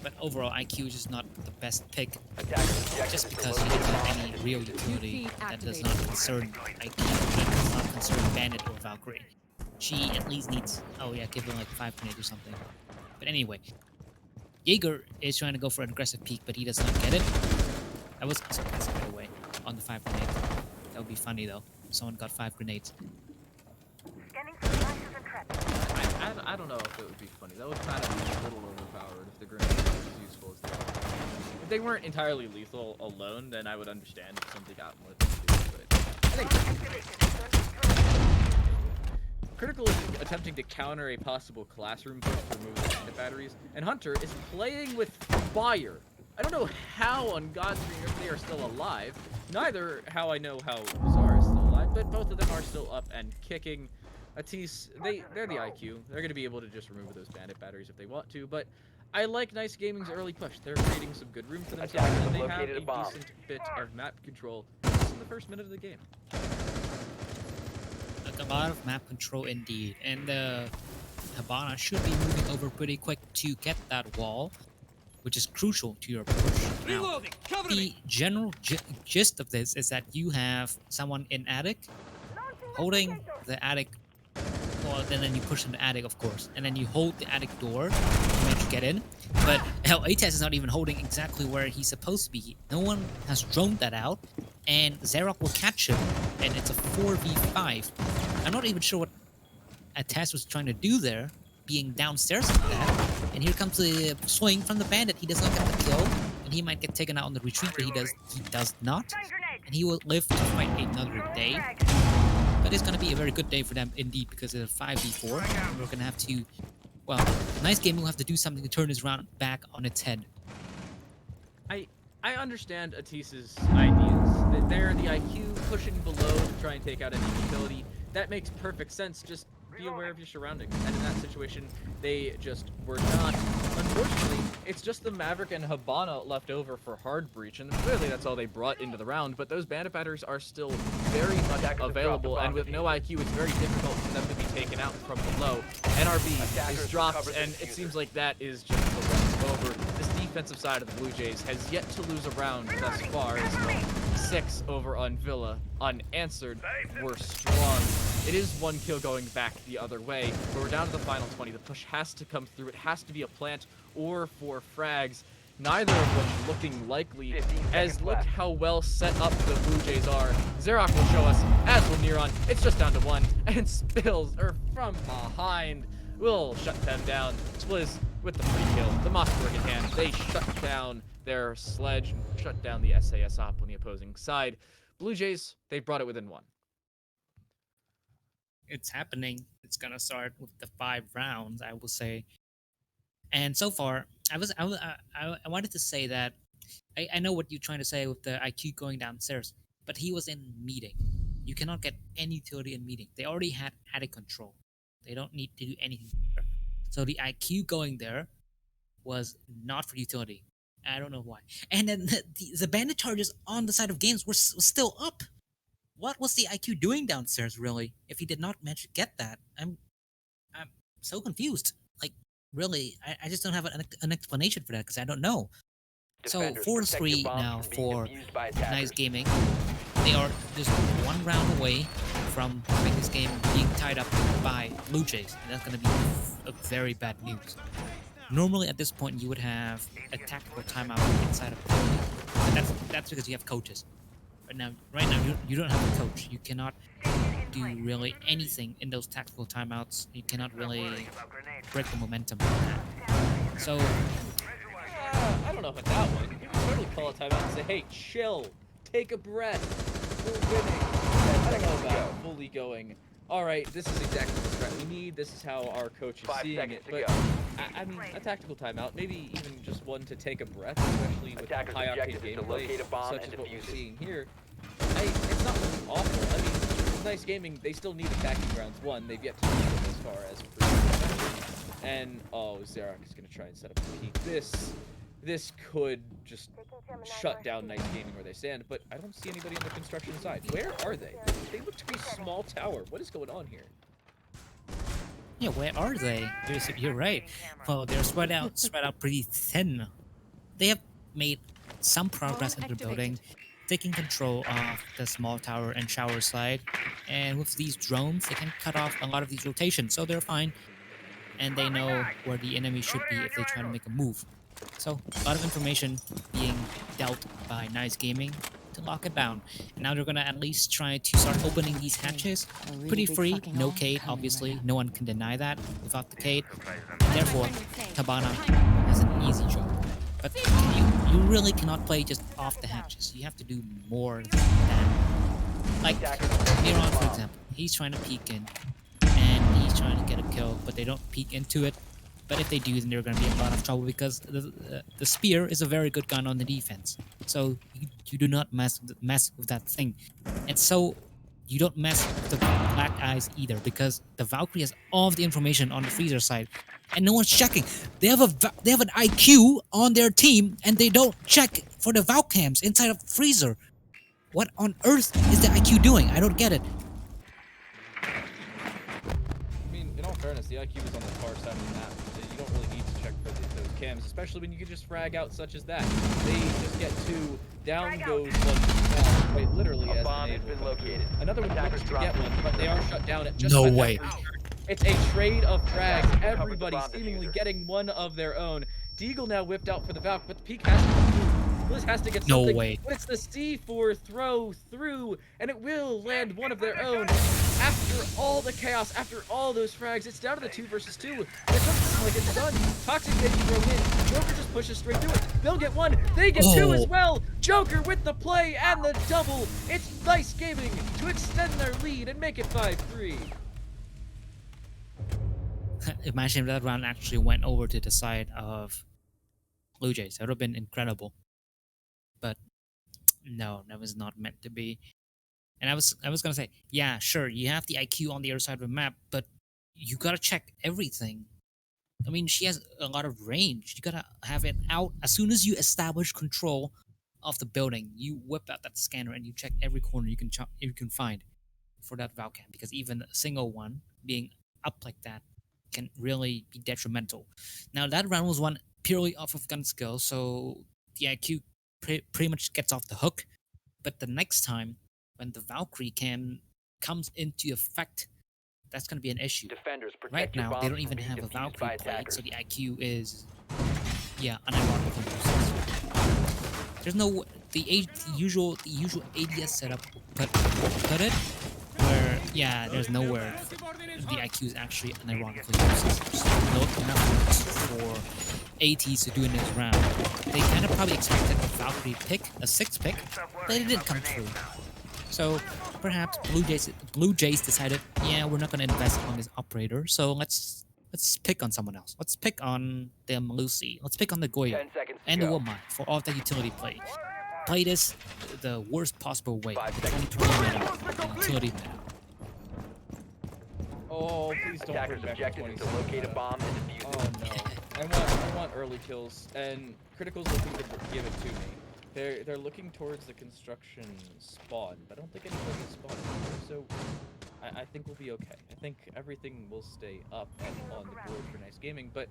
But overall, IQ is just not the best pick, Attackers objective just is because to he locate doesn't the bomb have any and real defuse it. utility that does not concern IQ, that does not concern bandit or Valkyrie. She at least needs, oh yeah, give her like 5 grenades or something. But anyway, Jaeger is trying to go for an aggressive peek, but he does not get it. That was sarcastic, by the way, on the 5 grenades. That would be funny though. Someone got 5 grenades. I don't know if it would be funny. That would kind of be a little overpowered if the grenade was as useful as they are. If they weren't entirely lethal alone, then I would understand if somebody got more than two, but I think Critical is attempting to counter a possible classroom push to remove the bandit batteries, and Hunter is playing with fire. I don't know how on God's green earth they are still alive. Neither how I know how Zara is still alive, but both of them are still up and kicking. Atis, they're the IQ. They're going to be able to just remove those bandit batteries if they want to, but I like Nice Gaming's early push. They're creating some good room for themselves, Attackers and they have have located a a bomb. decent bit of map control just in the first minute of the game. Like a lot of map control indeed, and Hibana should be moving over pretty quick to get that wall, which is crucial to your push. Now, the general gist of this is that you have someone in attic holding the attic, well, then you push in the attic, of course, and then you hold the attic door to make you get in. But hell, Ates is not even holding exactly where he's supposed to be. No one has droned that out, and Xerac will catch him, and it's a 4v5. I'm not even sure what Ates was trying to do there, being downstairs like that. And here comes the swing from the bandit. He does not get the kill, and he might get taken out on the retreat, but he does not. And he will live to fight another day. But it's going to be a very good day for them indeed, because it's a 5v4. And we're going to have to, well, Nice Gaming will have to do something to turn this round back on its head. I understand Atis's ideas. They're the IQ pushing below to try and take out any utility. That makes perfect sense. Just be aware of your surroundings. And in that situation, they just were not. Unfortunately, it's just the Maverick and Habana left over for Hard Breach, and clearly that's all they brought into the round, but those Bandit Batters are still very much available, and with no IQ, it's very difficult for them to be taken out from below. NRB is dropped, and it seems like that is just the rest over. This defensive side of the Blue Jays has yet to lose a round thus far, as 6 over on Villa, unanswered. We're strong. It is 1 kill going back the other way, but we're down to the final 20. The push has to come through. It has to be a plant or 4 frags, neither of which looking likely, as look how well set up the Blue Jays are. Xerac will show us, as will Neuron. It's just down to 1, and Spills, from behind, will shut them down. Spliz with the free kill, the Mossberg in hand. They shut down their sledge and shut down the SAS op on the opposing side. Blue Jays, they brought it within 1. It's happening. It's gonna start with the 5 rounds, I will say. And so far, I wanted to say that I know what you're trying to say with the IQ going downstairs, but he was in meeting. You cannot get any utility in meeting. They already had attic control. They don't need to do anything there. So the IQ going there was not for utility. I don't know why. And then the bandit charges on the side of games were still up. What was the IQ doing downstairs, really? If he did not manage to get that, I'm so confused. Like, really, I just don't have an explanation for that because I don't know. Defenders, So protect your 4-3 bombs now from being for defused by Nice attackers. Gaming. They are just 1 round away from having this game being tied up by Blue Jays, and that's going to be a very bad news. Normally, at this point, you would have a tactical timeout inside of the building, but that's because you have coaches. Right now, you don't have a coach. You cannot do really anything in those tactical timeouts. You cannot really break the momentum of that. So, I don't know about that one. You can totally call a timeout and say, hey, chill, take a breath, we're winning. I don't know about fully going, all right, this is exactly the strat we need, this is how our coach is 5 seeing seconds it. to But, go. I mean, a tactical timeout, maybe even just one to take a breath, especially with Attackers' high-octane objective is to gameplay, locate a bomb such and as what we're defuse it. seeing here. It's not looking awful. I mean, Nice Gaming, they still need attacking rounds 1. They've yet to do it as far as free. And, oh, Xerac is going to try and set up a peek. This could just shut down Nice Gaming where they stand, but I don't see anybody on the construction side. Where are they? They look to be a small tower. What is going on here? yeah, where are they? You're right. Well, they're spread out pretty thin. They have made some progress in the building, taking control of the small tower and shower side, and with these drones, they can cut off a lot of these rotations, so they're fine, and they know where the enemy should be if they try to make a move. So, a lot of information being dealt by Nice Gaming to lock it down. And now they're gonna at least try to start opening these hatches. Pretty free, no Cade, obviously. No one can deny that without the Cade. And therefore, Tabana has an easy job. But you really cannot play just off the hatches. You have to do more than that. Like, Miron, for example. He's trying to peek in, and he's trying to get a kill, but they don't peek into it. But if they do, then they're going to be in a lot of trouble because the spear is a very good gun on the defense. So you do not mess with that thing. And so you don't mess with the Black Eyes either because the Valkyrie has all of the information on the freezer side, and no one's checking. They have an IQ on their team, and they don't check for the Valcams inside of freezer. What on earth is the IQ doing? I don't get it. I mean, in all fairness, the IQ is on the far side of the map. You don't really need to check for those cams, especially when you can just frag out such as that. They just get 2, down goes 1, quite literally, A as bomb the has nade been will come located. through. Another one Attackers looks to get dropped one, but they are shut down at just No by that way. first turn. It's a trade of frags. Attackers recovered the Everybody bomb seemingly diffuser. getting one of their own. Deagle now whipped out for the Valk, but the peak has to come through. Blizz has to get No something. way. But it's the C4 throw through, and it will land one of their own. After all the chaos, after all those frags, it's down to the 2 versus 2. And it doesn't look like it's done. Toxic getting thrown in. Joker just pushes straight through it. They'll get 1. They get 2 as well. Joker with the play and the double. It's Nice Gaming to extend their lead and make it 5-3. imagine if that round actually went over to the side of Blue Jays. That would have been incredible. But no, that was not meant to be. And I was gonna say, yeah, sure, you have the IQ on the other side of the map, but you gotta check everything. I mean, she has a lot of range. You gotta have it out as soon as you establish control of the building. You whip out that scanner and you check every corner you can find for that Valcam, because even a single one being up like that can really be detrimental. Now that round was won purely off of gun skill, so the IQ pretty much gets off the hook. But the next time, when the Valkyrie cam comes into effect, that's going to be an issue. Defenders, protect Right your now, bombs they don't from even being have a defused Valkyrie by plate, attackers. so the IQ is, yeah, unironically useless. There's no the usual ADS setup put it where, yeah, there's nowhere the IQ is actually unironically useless. There's no enough for ATs to do in this round. They kind of probably expected a Valkyrie pick, a 6 pick, but it didn't come through. So perhaps Blue Jays decided, yeah, we're not going to invest on this operator, so let's pick on someone else. Let's pick on the Malusi. Let's pick on the Goyo 10 seconds to and the go. Womai for all the utility play. Play this the worst possible way. 5 The seconds 2020 meta, the utility meta. Oh, please don't Attackers' bring back the objective is 20. to locate a bomb and defuse Oh it. no. I want early kills, and Critical's looking to give it to me. They're looking towards the construction spawn, but I don't think anybody's spawned here, so I think we'll be okay. I think everything will stay up and on the board for Nice Gaming, but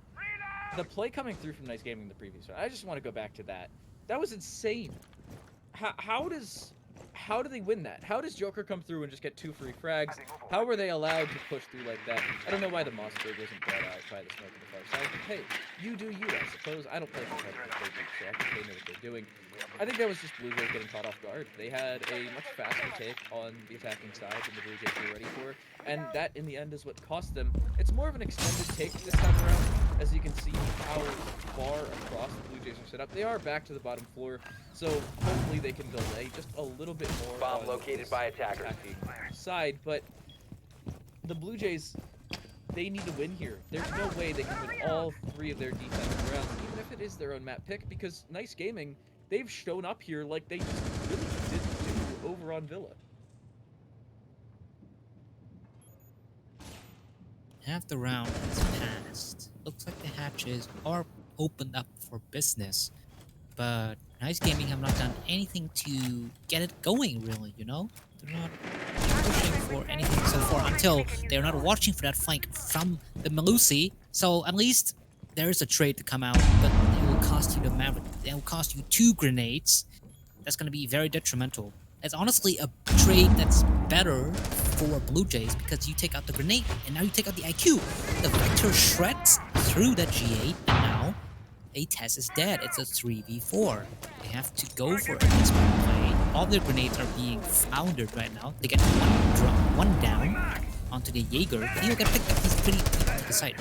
the play coming through from Nice Gaming the previous round, I just want to go back to that. That was insane. How do they win that? How does Joker come through and just get 2 free frags? How were they allowed to push through like that? I don't know why the Mossberg wasn't brought out by the smoke on the far side, but hey, you do you, I suppose. I don't play competitive Playday, so I think they know what they're doing. I think that was just Blue Jays getting caught off guard. They had a much faster take on the attacking side than the Blue Jays were ready for, and that in the end is what cost them. It's more of an extended take this time around, as you can see how far across the Blue Jays are set up. They are back to the bottom floor, so hopefully they can delay just a little bit more Bomb on located this by attackers. attacking side, but the Blue Jays, they need to win here. There's no way they can win all 3 of their defensive rounds, even if it is their own map pick, because Nice Gaming, they've shown up here like they just really didn't do over on Villa. Half the round has passed. Looks like the hatches are opened up for business, but Nice Gaming have not done anything to get it going, really, you know? They're not pushing for anything so far until they're not watching for that flank from the Malusi, so at least there is a trade to come out, but it will cost you the Maverick. It will cost you 2 grenades. That's going to be very detrimental. It's honestly a trade that's better for Blue Jays because you take out the grenade and now you take out the IQ. The Vector shreds through that G8 and now A-Test is dead. It's a 3v4. They have to go for a desperate play. All their grenades are being floundered right now. They get one down onto the Jaeger, but he'll get picked up. He's pretty to the side.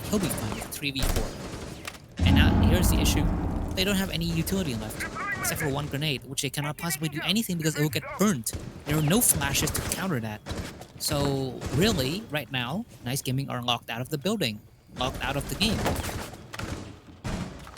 He'll be fine with 3v4. And now here's the issue. They don't have any utility left, except for 1 grenade, which they cannot possibly do anything because it will get burnt. There are no flashes to counter that. So really, right now, Nice Gaming are locked out of the building, locked out of the game.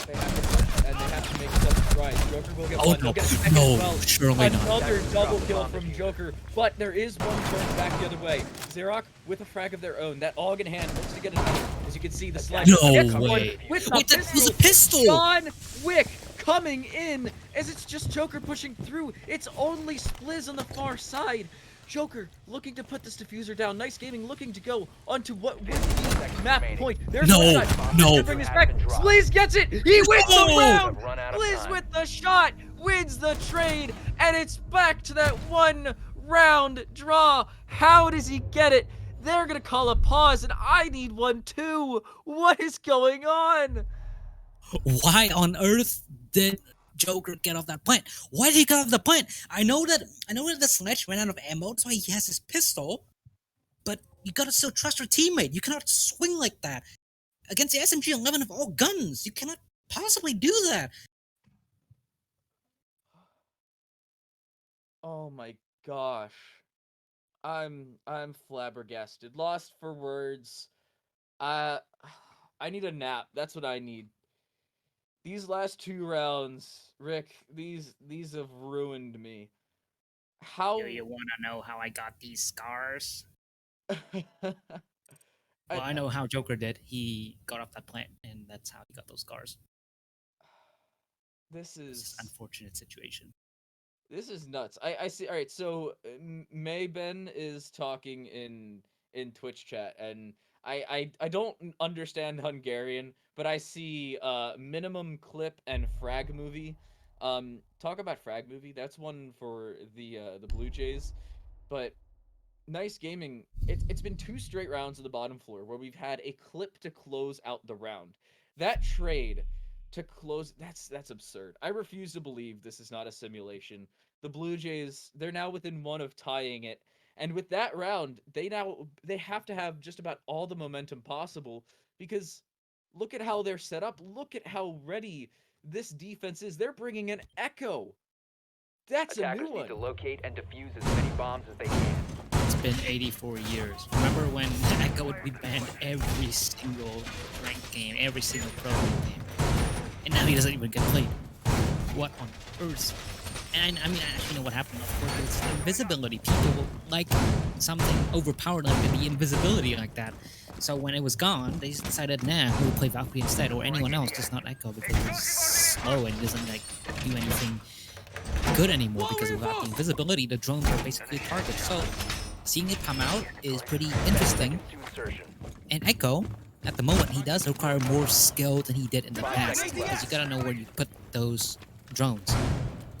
They have to push, and they have to make some strides. Joker will get Oh one. no, He'll get a second no, as well. surely not. Another double kill from Joker, but there is one turn back the other way. Xerox with a frag of their own. That AUG in hand looks to get another. As you can see, the slide No gets one way. with Wait, the that was a pistol. pistol! John Wick coming in as it's just Joker pushing through. It's only Spliz on the far side. Joker looking to put this diffuser down. Nice Gaming looking to go onto what would be map point. There's No, one shot. no. To bring this back. Spliz gets it. He wins the No! round. Run out of Spliz time. with the shot wins the trade, and it's back to that 1 round draw. How does he get it? They're gonna call a pause, and I need one too. What is going on? Why on earth did Joker get off that plant? Why did he get off the plant? I know that the Sledge ran out of ammo, that's why he has his pistol. But you gotta still trust your teammate. You cannot swing like that against the SMG-11 of all guns. You cannot possibly do that. Oh my gosh. I'm flabbergasted. Lost for words. Uh, I need a nap. That's what I need. These last 2 rounds, Rick, these have ruined me. Do How you want to know how I got these scars? Well, I, I know how Joker did. He got off that plant, and that's how he got those scars. this It's just is unfortunate situation. this is nuts. I see. All right, so May Ben is talking in Twitch chat, and I don't understand Hungarian, but I see minimum clip and frag movie. Talk about frag movie. That's one for the Blue Jays, but nice gaming. It's been 2 straight rounds of the bottom floor where we've had a clip to close out the round. That trade to close that's absurd. I refuse to believe this is not a simulation. The Blue Jays, they're now within one of tying it. And with that round, they have to have just about all the momentum possible because look at how they're set up. Look at how ready this defense is. They're bringing an Echo. That's a new Attackers need one. to locate and defuse as many bombs as they can. It's been 84 years. Remember when Echo would be banned every single ranked game, every single pro game, and now he doesn't even get played. What on earth? And I mean, I actually know what happened. Of course, it's invisibility. People like something overpowered like the invisibility like that. So when it was gone, they just decided, nah, we'll play Valkyrie instead, or anyone else, just not Echo, because it's slow and doesn't like do anything good anymore. Because without the invisibility, the drones are basically a target. So seeing it come out is pretty interesting. To insertion. And Echo, at the moment, he does require more skill than he did in the past, because you gotta know where you put those drones.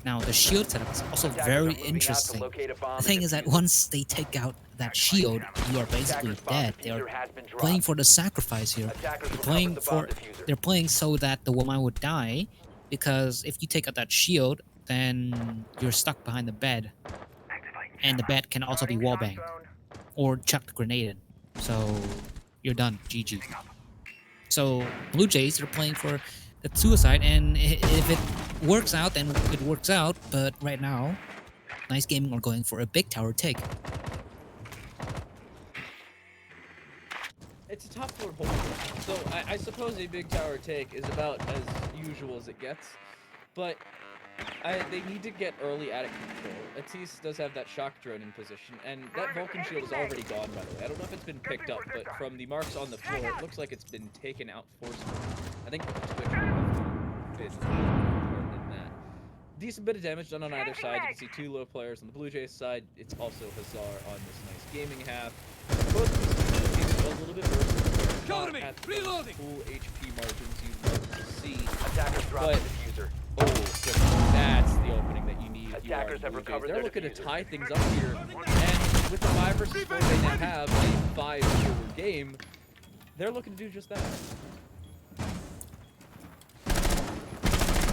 Now, the shield setup is also Attackers are very moving out to interesting. locate a bomb The and thing is that defuse it. once they take out that shield, you are basically Attackers' bomb dead. They are diffuser has been playing dropped. for the sacrifice here. Attackers They're recovered playing the bomb for diffuser. they're playing so that the woman would die, because if you take out that shield, then you're stuck behind the bed, and the bed can also be wallbanged or chucked a grenade in. So you're done. GG. So Blue Jays are playing for the suicide, and if it works out, then it works out. But right now, Nice Gaming are going for a big tower take. It's a top floor hold. So I suppose a big tower take is about as usual as it gets, but they need to get early attic control. Atis does have that shock drone in position, and that Vulcan shield is already gone, by the way. I don't know if it's been picked up, but from the marks on the floor, it looks like it's been taken out forcefully. I think the Twitch will have been important in that. Decent bit of damage done on either side. You can see 2 low players on the Blue Jays side. It's also Hazar on this nice gaming half. Both of these teams a little bit worse. Not at the full HP margins you'd love to see. Attackers dropped But- the diffuser. Oh, good. That's the opening that you need. if you are Attackers have Blue Jays. recovered They're their looking to diffuser. tie things up here, and with the 5 versus 4 they now have, a 5-0 game, they're looking to do just that.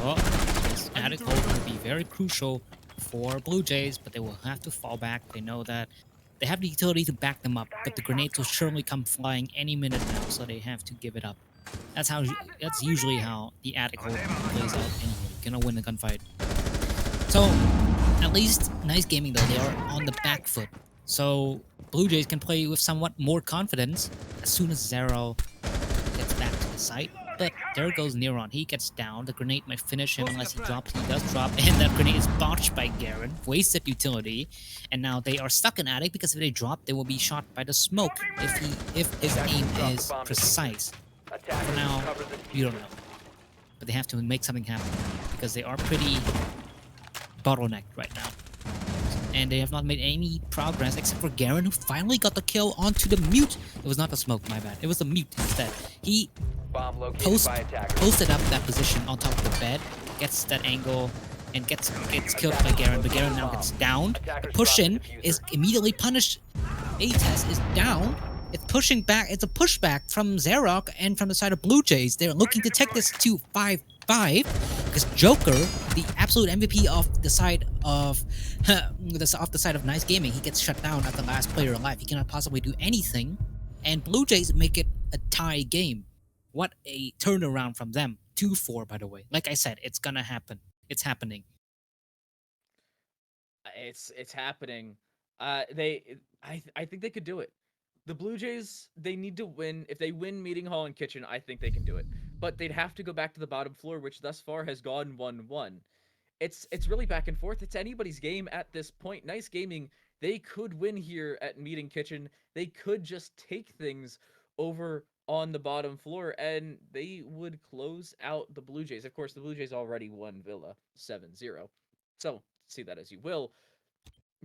Well, this attic hold will be very crucial for Blue Jays, but they will have to fall back. They know that they have the utility to back them up, but the grenades will surely come flying any minute now, so they have to give it up. That's usually how the attic hold plays out anyway. You cannot win the gunfight. So, at least Nice Gaming though, they are on the back foot. So Blue Jays can play with somewhat more confidence as soon as Zero gets back to the site. But there goes Neron. He gets down. The grenade might finish him unless he drops. He does drop, and that grenade is botched by Garen. Wasted utility, and now they are stuck in attic because if they drop, they will be shot by the smoke if his aim is precise. For Attackers now, recovered the you don't diffuser. know, but they have to make something happen because they are pretty bottlenecked right now. And they have not made any progress except for Garen, who finally got the kill onto the mute. It was not the smoke, my bad. It was the mute instead. He Bomb located by attackers. posted up that position on top of the bed, gets that angle, and gets killed by Garen. But Garen now gets down. The push-in is immediately punished. A-Test is down. It's pushing back. It's a pushback from Zarok and from the side of Blue Jays. They're looking to take this to 5-5 because Joker, the absolute MVP of the side of the side of Nice Gaming, he gets shut down at the last player alive. He cannot possibly do anything, and Blue Jays make it a tie game. What a turnaround from them. 2-4, by the way. Like I said, it's gonna happen. It's happening. It's happening. I think they could do it. The Blue Jays, they need to win. If they win Meeting Hall and Kitchen, I think they can do it. But they'd have to go back to the bottom floor, which thus far has gone 1-1. It's really back and forth. It's anybody's game at this point. Nice Gaming, they could win here at Meeting Kitchen. They could just take things over on the bottom floor, and they would close out the Blue Jays. Of course, the Blue Jays already won Villa 7-0. So, see that as you will.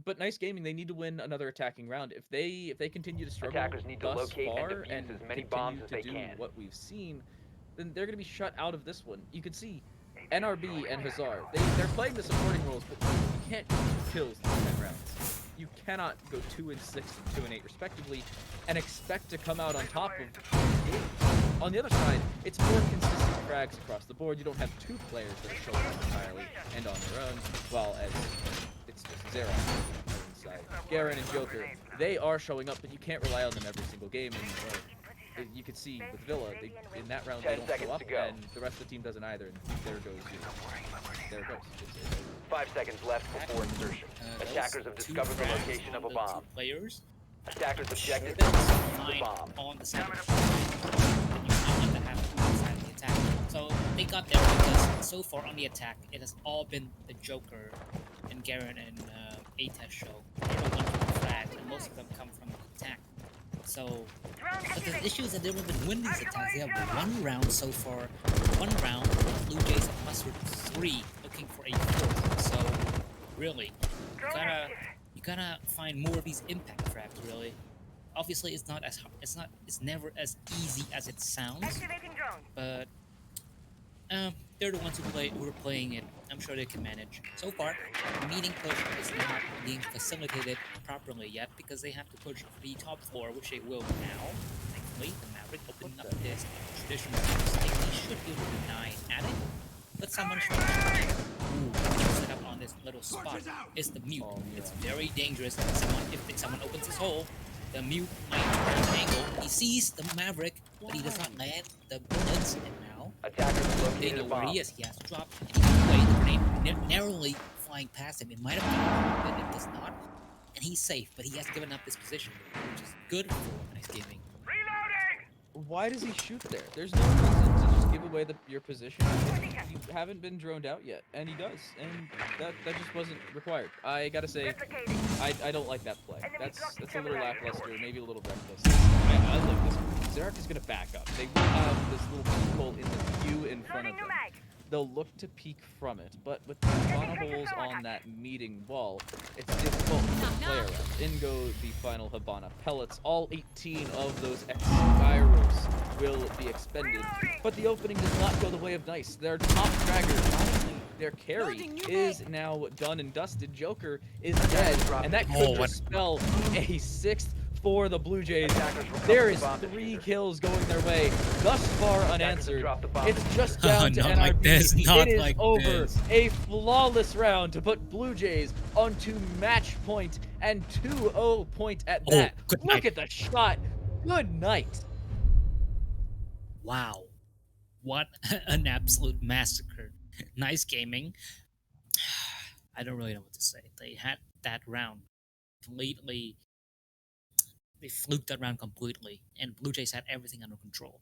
But Nice Gaming, they need to win another attacking round. If they continue to struggle Attackers need to thus locate and far defuse and as many continue bombs to as they do can. what we've seen, then they're going to be shut out of this one. You can see NRB and Hazard, they're playing the supporting roles, but you can't do 2 kills in 10 rounds. You cannot go 2 and 6 and 2 and 8 respectively and expect to come out on top of games. On the other side, it's more consistent frags across the board. You don't have 2 players that are showing up entirely and on their own, while as it's just Zero inside. Garen and Joker, they are showing up, but you can't rely on them every single game. And you can see with Villa, in that round they 10 don't show seconds up, to go. and the rest of the team doesn't either. And there goes there it goes. It's 5 seconds left before insertion. Attackers have discovered the location of a bomb. Players. Attackers objective That's is the fine bomb. on the second and you can't let that happen inside the attack. So they got there because so far on the attack, it has all been the Joker and Garen and A-Test show. They're the ones with the flag, and most of them come from the attack. So, but the issue is that they've been winning these attacks. They have 1 round so far. 1 round, the Blue Jays have mustered 3, looking for a 4th. So, really, you gotta find more of these impact frags. Really, obviously, it's not as hard. It's never as easy as it sounds. But they're the ones who are playing it. I'm sure they can manage. So far, the meeting push is not being facilitated properly yet because they have to push the top floor, which they will now. Thankfully, the Maverick opening up this traditional mistake. He should be able to deny at it, but someone should set up on this little spot. Is the mute. It's very dangerous. If someone opens his hole, the mute might have an angle. He sees the Maverick, but he does not land the bullets, and now Attackers they located know a where bomb. he is. He has to drop, and he can play the grenade narrowly flying past him. It might have done, but it does not. And he's safe, but he has given up his position, which is good for Nice Gaming. Why does he shoot there? There's no reason to just give away your position. You haven't been droned out yet, and he does, and that just wasn't required. I gotta say, I don't like that play. That's a little lackluster, maybe a little reckless. I like this one. Zarek is gonna back up. They will have this little peephole in the view in front of them. They'll look to peek from it, but with the Hibana holes on that meeting wall, it's difficult to play around. In go the final Hibana pellets. All 18 of those X-Gyros will be expended, but the opening does not go the way of Nice. Their top fragger, honestly, their carry is now done and dusted. Joker is dead, and that could just spell a 6th for the Blue Jays. There is 3 kills going their way, thus far unanswered. It's just down to Not NRB. like this, not It is like over. this. A flawless round to put Blue Jays onto match point and 2-0 point at that. good Look night. at the shot. Good night. Wow. What an absolute massacre. Nice Gaming. I don't really know what to say. They had that round completely. They fluked that round completely, and Blue Jays had everything under control.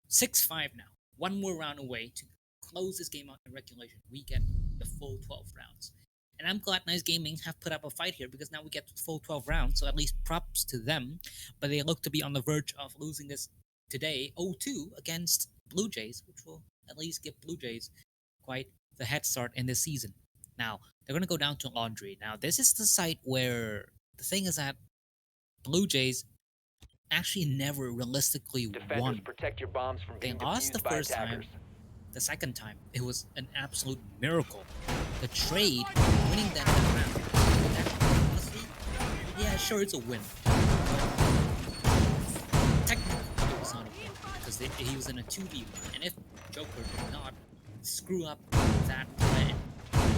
6-5 now. 1 more round away to close this game out in regulation. We get the full 12 rounds. And I'm glad Nice Gaming have put up a fight here because now we get the full 12 rounds, so at least props to them. But they look to be on the verge of losing this today, 0-2 against Blue Jays, which will at least give Blue Jays quite the head start in this season. Now, they're going to go down to Laundry. Now, this is the site where the thing is that Blue Jays actually never realistically Defenders won. protect your bombs from They being lost the defused by first time. attackers. The second time, it was an absolute miracle. The trade, winning that round, honestly, yeah, sure, it's a win. Technically, it was not a win because he was in a 2v1, and if Joker did not screw up that plan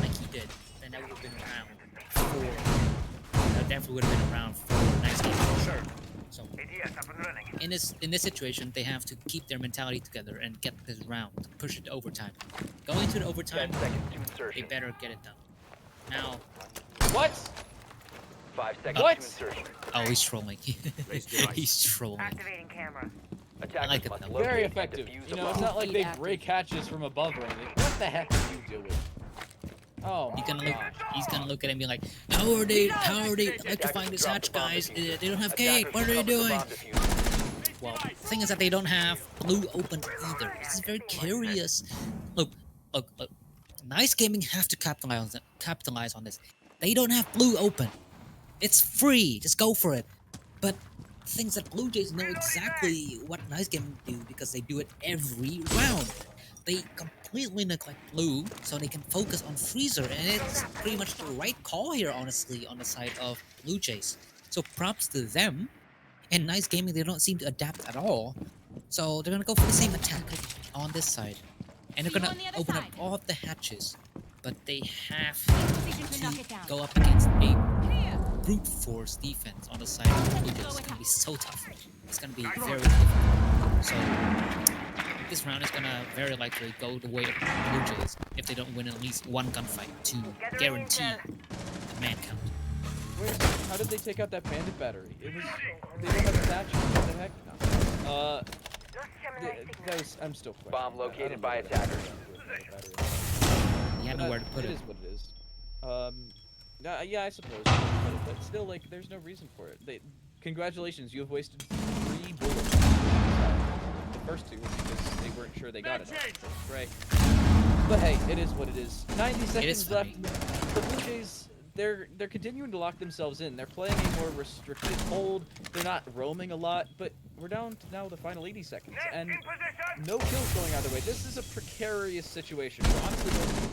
like he did, then that would have been around 4. That definitely would have been around 4 Nice Games for sure. So in this situation, they have to keep their mentality together and get this round, push it to overtime. Going to the 10 overtime, seconds to they insertion. better get it done. Now, What? 5 seconds What? to insertion. Oh, he's trolling. He's trolling. Activating camera. Attackers like it must though. locate Very and effective. defuse You a know, it's bomb. not like they break hatches from above or anything. What the heck are you doing? Oh He's my gonna look. god. He's gonna look at him and be like, "How are they electrifying this hatch, guys? They don't have gate. Attackers What are they recover the doing?" bomb diffuser. Well, the thing is that they don't have blue open either. This is very curious. Look. Nice Gaming have to capitalize on this. They don't have blue open. It's free. Just go for it. But things that Blue Jays know exactly what Nice Gaming do because they do it every round. They completely neglect blue so they can focus on Freezer, and it's pretty much the right call here, honestly, on the side of Blue Jays. So props to them. And Nice Gaming, they don't seem to adapt at all. So they're gonna go for the same attack on this side. And they're gonna open up all of the hatches. But they have to go up against a brute force defense on the side of the Blue Jays. It's gonna be so tough. It's gonna be very difficult. So this round is gonna very likely go the way of the Blue Jays if they don't win at least one gunfight to guarantee the man count. How did they take out that bandit battery? It was they don't have attachments. What the heck? No. That was, I'm still questioning. Bomb that. I located don't by know what that attackers. You have But nowhere to put It it. is what it is. Yeah, I suppose. But still, like, there's no reason for it. Congratulations, you have wasted 3 bullets. The first 2 were because they weren't sure they got it. Right. But hey, it is what it is. 90 seconds left. The Blue Jays, they're continuing to lock themselves in. They're playing a more restricted hold. They're not roaming a lot, but we're down to now the final 80 seconds, and no kills going either way. This is a precarious situation. We're honestly going to lose.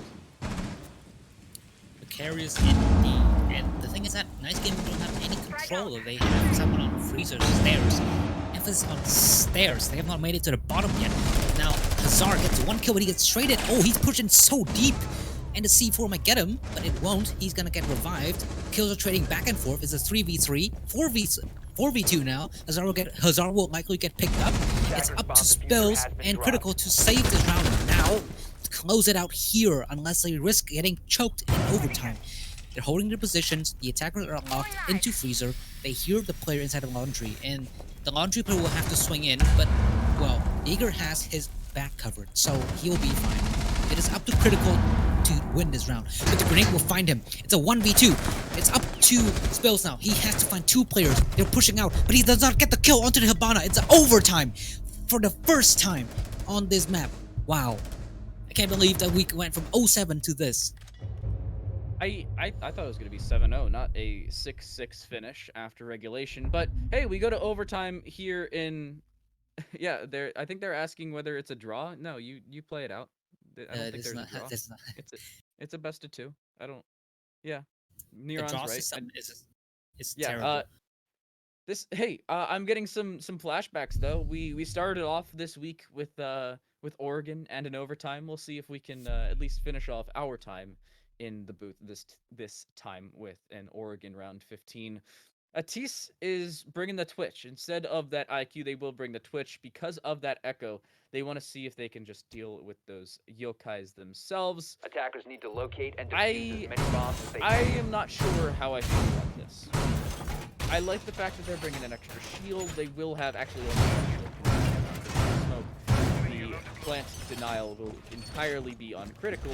Precarious indeed. And the thing is that Nice Gaming don't have any control. They have someone on Freezer's stairs. Emphasis on stairs. They have not made it to the bottom yet. Now, Hazard gets 1 kill, but he gets traded. Oh, he's pushing so deep. And the C4 might get him, but it won't. He's gonna get revived. Kills are trading back and forth. It's a 3v3, 4v2 now. Hazard will likely get picked up. It's up to Spills and Critical to save this round now. To close it out here, unless they risk getting choked in overtime. They're holding their positions. The attackers are locked into Freezer. They hear the player inside the laundry, and the laundry player will have to swing in. But well, Jaeger has his back covered, so he'll be fine. It is up to Critical to win this round, but the grenade will find him. It's a 1v2. It's up to Spills now. He has to find 2 players. They're pushing out, but he does not get the kill onto the Hibana. It's an overtime for the first time on this map. Wow. I can't believe that we went from 0-7 to this. I thought it was going to be 7-0, not a 6-6 finish after regulation. But hey, we go to overtime here in... Yeah, I think they're asking whether it's a draw. No, you play it out. I don't think there's a draw. It's a best of 2. I don't... Yeah. Neuron's the draw right. system is yeah, terrible. I'm getting some flashbacks though. We started off this week with Oregon and an overtime. We'll see if we can at least finish off our time in the booth this time with an Oregon round 15. Atis is bringing the Twitch. Instead of that IQ, they will bring the Twitch because of that echo. They want to see if they can just deal with those yokais themselves. Attackers need to locate and defuse as many bombs as they can. I am not sure how I feel about this. I like the fact that they're bringing an extra shield. They will have actually only one shield. Smoke. The plant denial will entirely be on critical,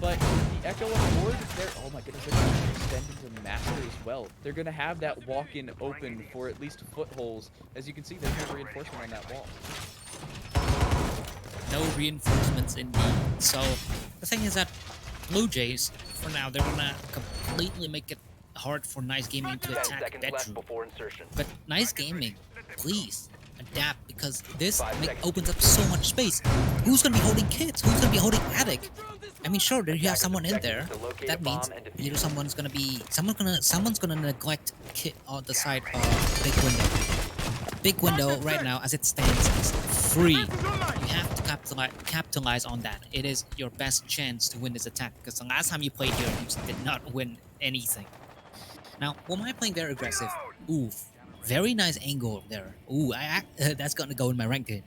but the echo on board, oh my goodness, they're going to extend into master as well. They're going to have that walk-in open for at least footholds. As you can see, there's no reinforcement on that wall. No reinforcements indeed. So the thing is that Blue Jays, for now, they're gonna completely make it hard for Nice Gaming to 10 attack seconds left bedroom. before insertion. But Nice Gaming, please adapt, because this 5 seconds. opens up so much space. Who's gonna be holding kids? Who's gonna be holding attic? I mean, sure, there you have someone in there. That means either someone's gonna neglect kid on the side of big window. Big window right now, as it stands, is free. You have to capitalize on that. It is your best chance to win this attack, because the last time you played here, you did not win anything. Now, am I playing very aggressive? Ooh, very nice angle there. Ooh, that's gonna go in my ranked game.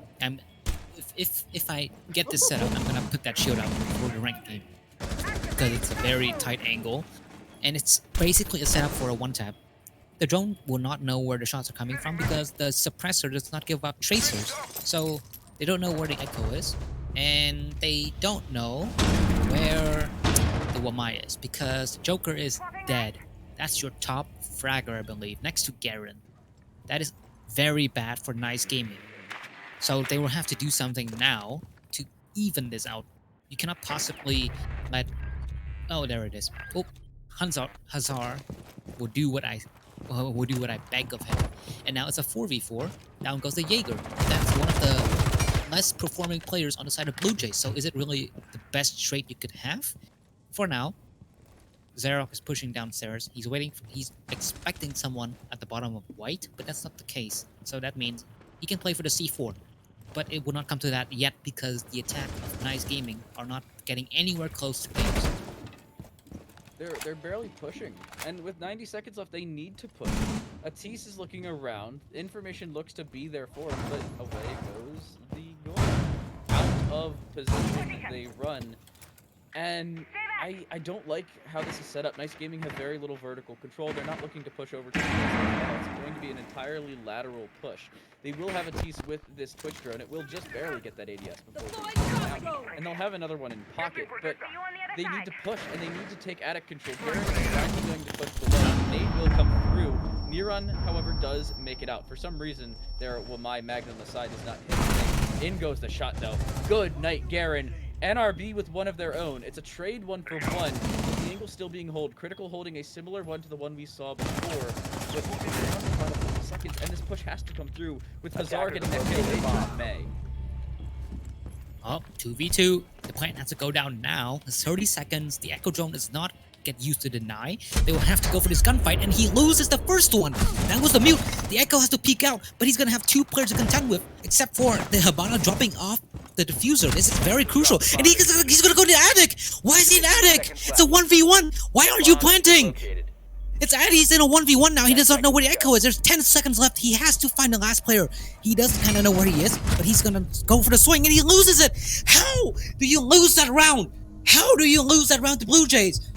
If I get this setup, I'm gonna put that shield out for the ranked game, because it's a very tight angle, and it's basically a setup for a one tap. the drone will not know where the shots are coming from because the suppressor does not give up tracers. So they don't know where the echo is, and they don't know where the Wamai is because Joker is dead. That's your top fragger, I believe, next to Garen. That is very bad for Nice Gaming. So they will have to do something now to even this out. You cannot possibly let. Oh, there it is. Oh, Hazard will do what I beg of him. And now it's a 4v4. Down goes the Jaeger. That's one of the less performing players on the side of Blue Jays. So is it really the best trait you could have? For now, Xerok is pushing downstairs. He's waiting. He's expecting someone at the bottom of white, but that's not the case. So that means he can play for the C4. But it will not come to that yet because the attack of Nice Gaming are not getting anywhere close to games. They're barely pushing, and with 90 seconds left, they need to push. Atis is looking around. Information looks to be there for him, but away goes the goal. Out of position, they run, and I don't like how this is set up. Nice Gaming have very little vertical control. They're not looking to push over to the It's going to be an entirely lateral push. They will have Atis with this Twitch drone. It will just barely get that ADS before they come out. And they'll have another one in pocket, but they need to push, and they need to take attic control. Garen is actually going to push below. Nate will come through. Neron, however, does make it out. For some reason, their Wamai Magnum on the side does not hit. In goes the shot, though. Good night, Garen. NRB with one of their own. It's a trade 1-for-1. The angle still being hold. Critical holding a similar one to the one we saw before. But final 50 seconds, and this push has to come through with Hazard getting that kill. They just may. Oh, 2v2. The plant has to go down now. It's 30 seconds. The Echo Drone does not get used to deny. They will have to go for this gunfight, and he loses the first one. That was the mute. The Echo has to peek out, but he's going to have 2 players to contend with, except for the Habana dropping off the diffuser. This is very crucial. And he's going to go to the attic. Why is he in the attic? It's a 1v1. Why aren't you planting? It's Addy. He's in a 1v1 now. He does not know where the Echo is. There's 10 seconds left. He has to find the last player. He does kind of know where he is, but he's going to go for the swing, and he loses it. How do you lose that round? How do you lose that round to Blue Jays?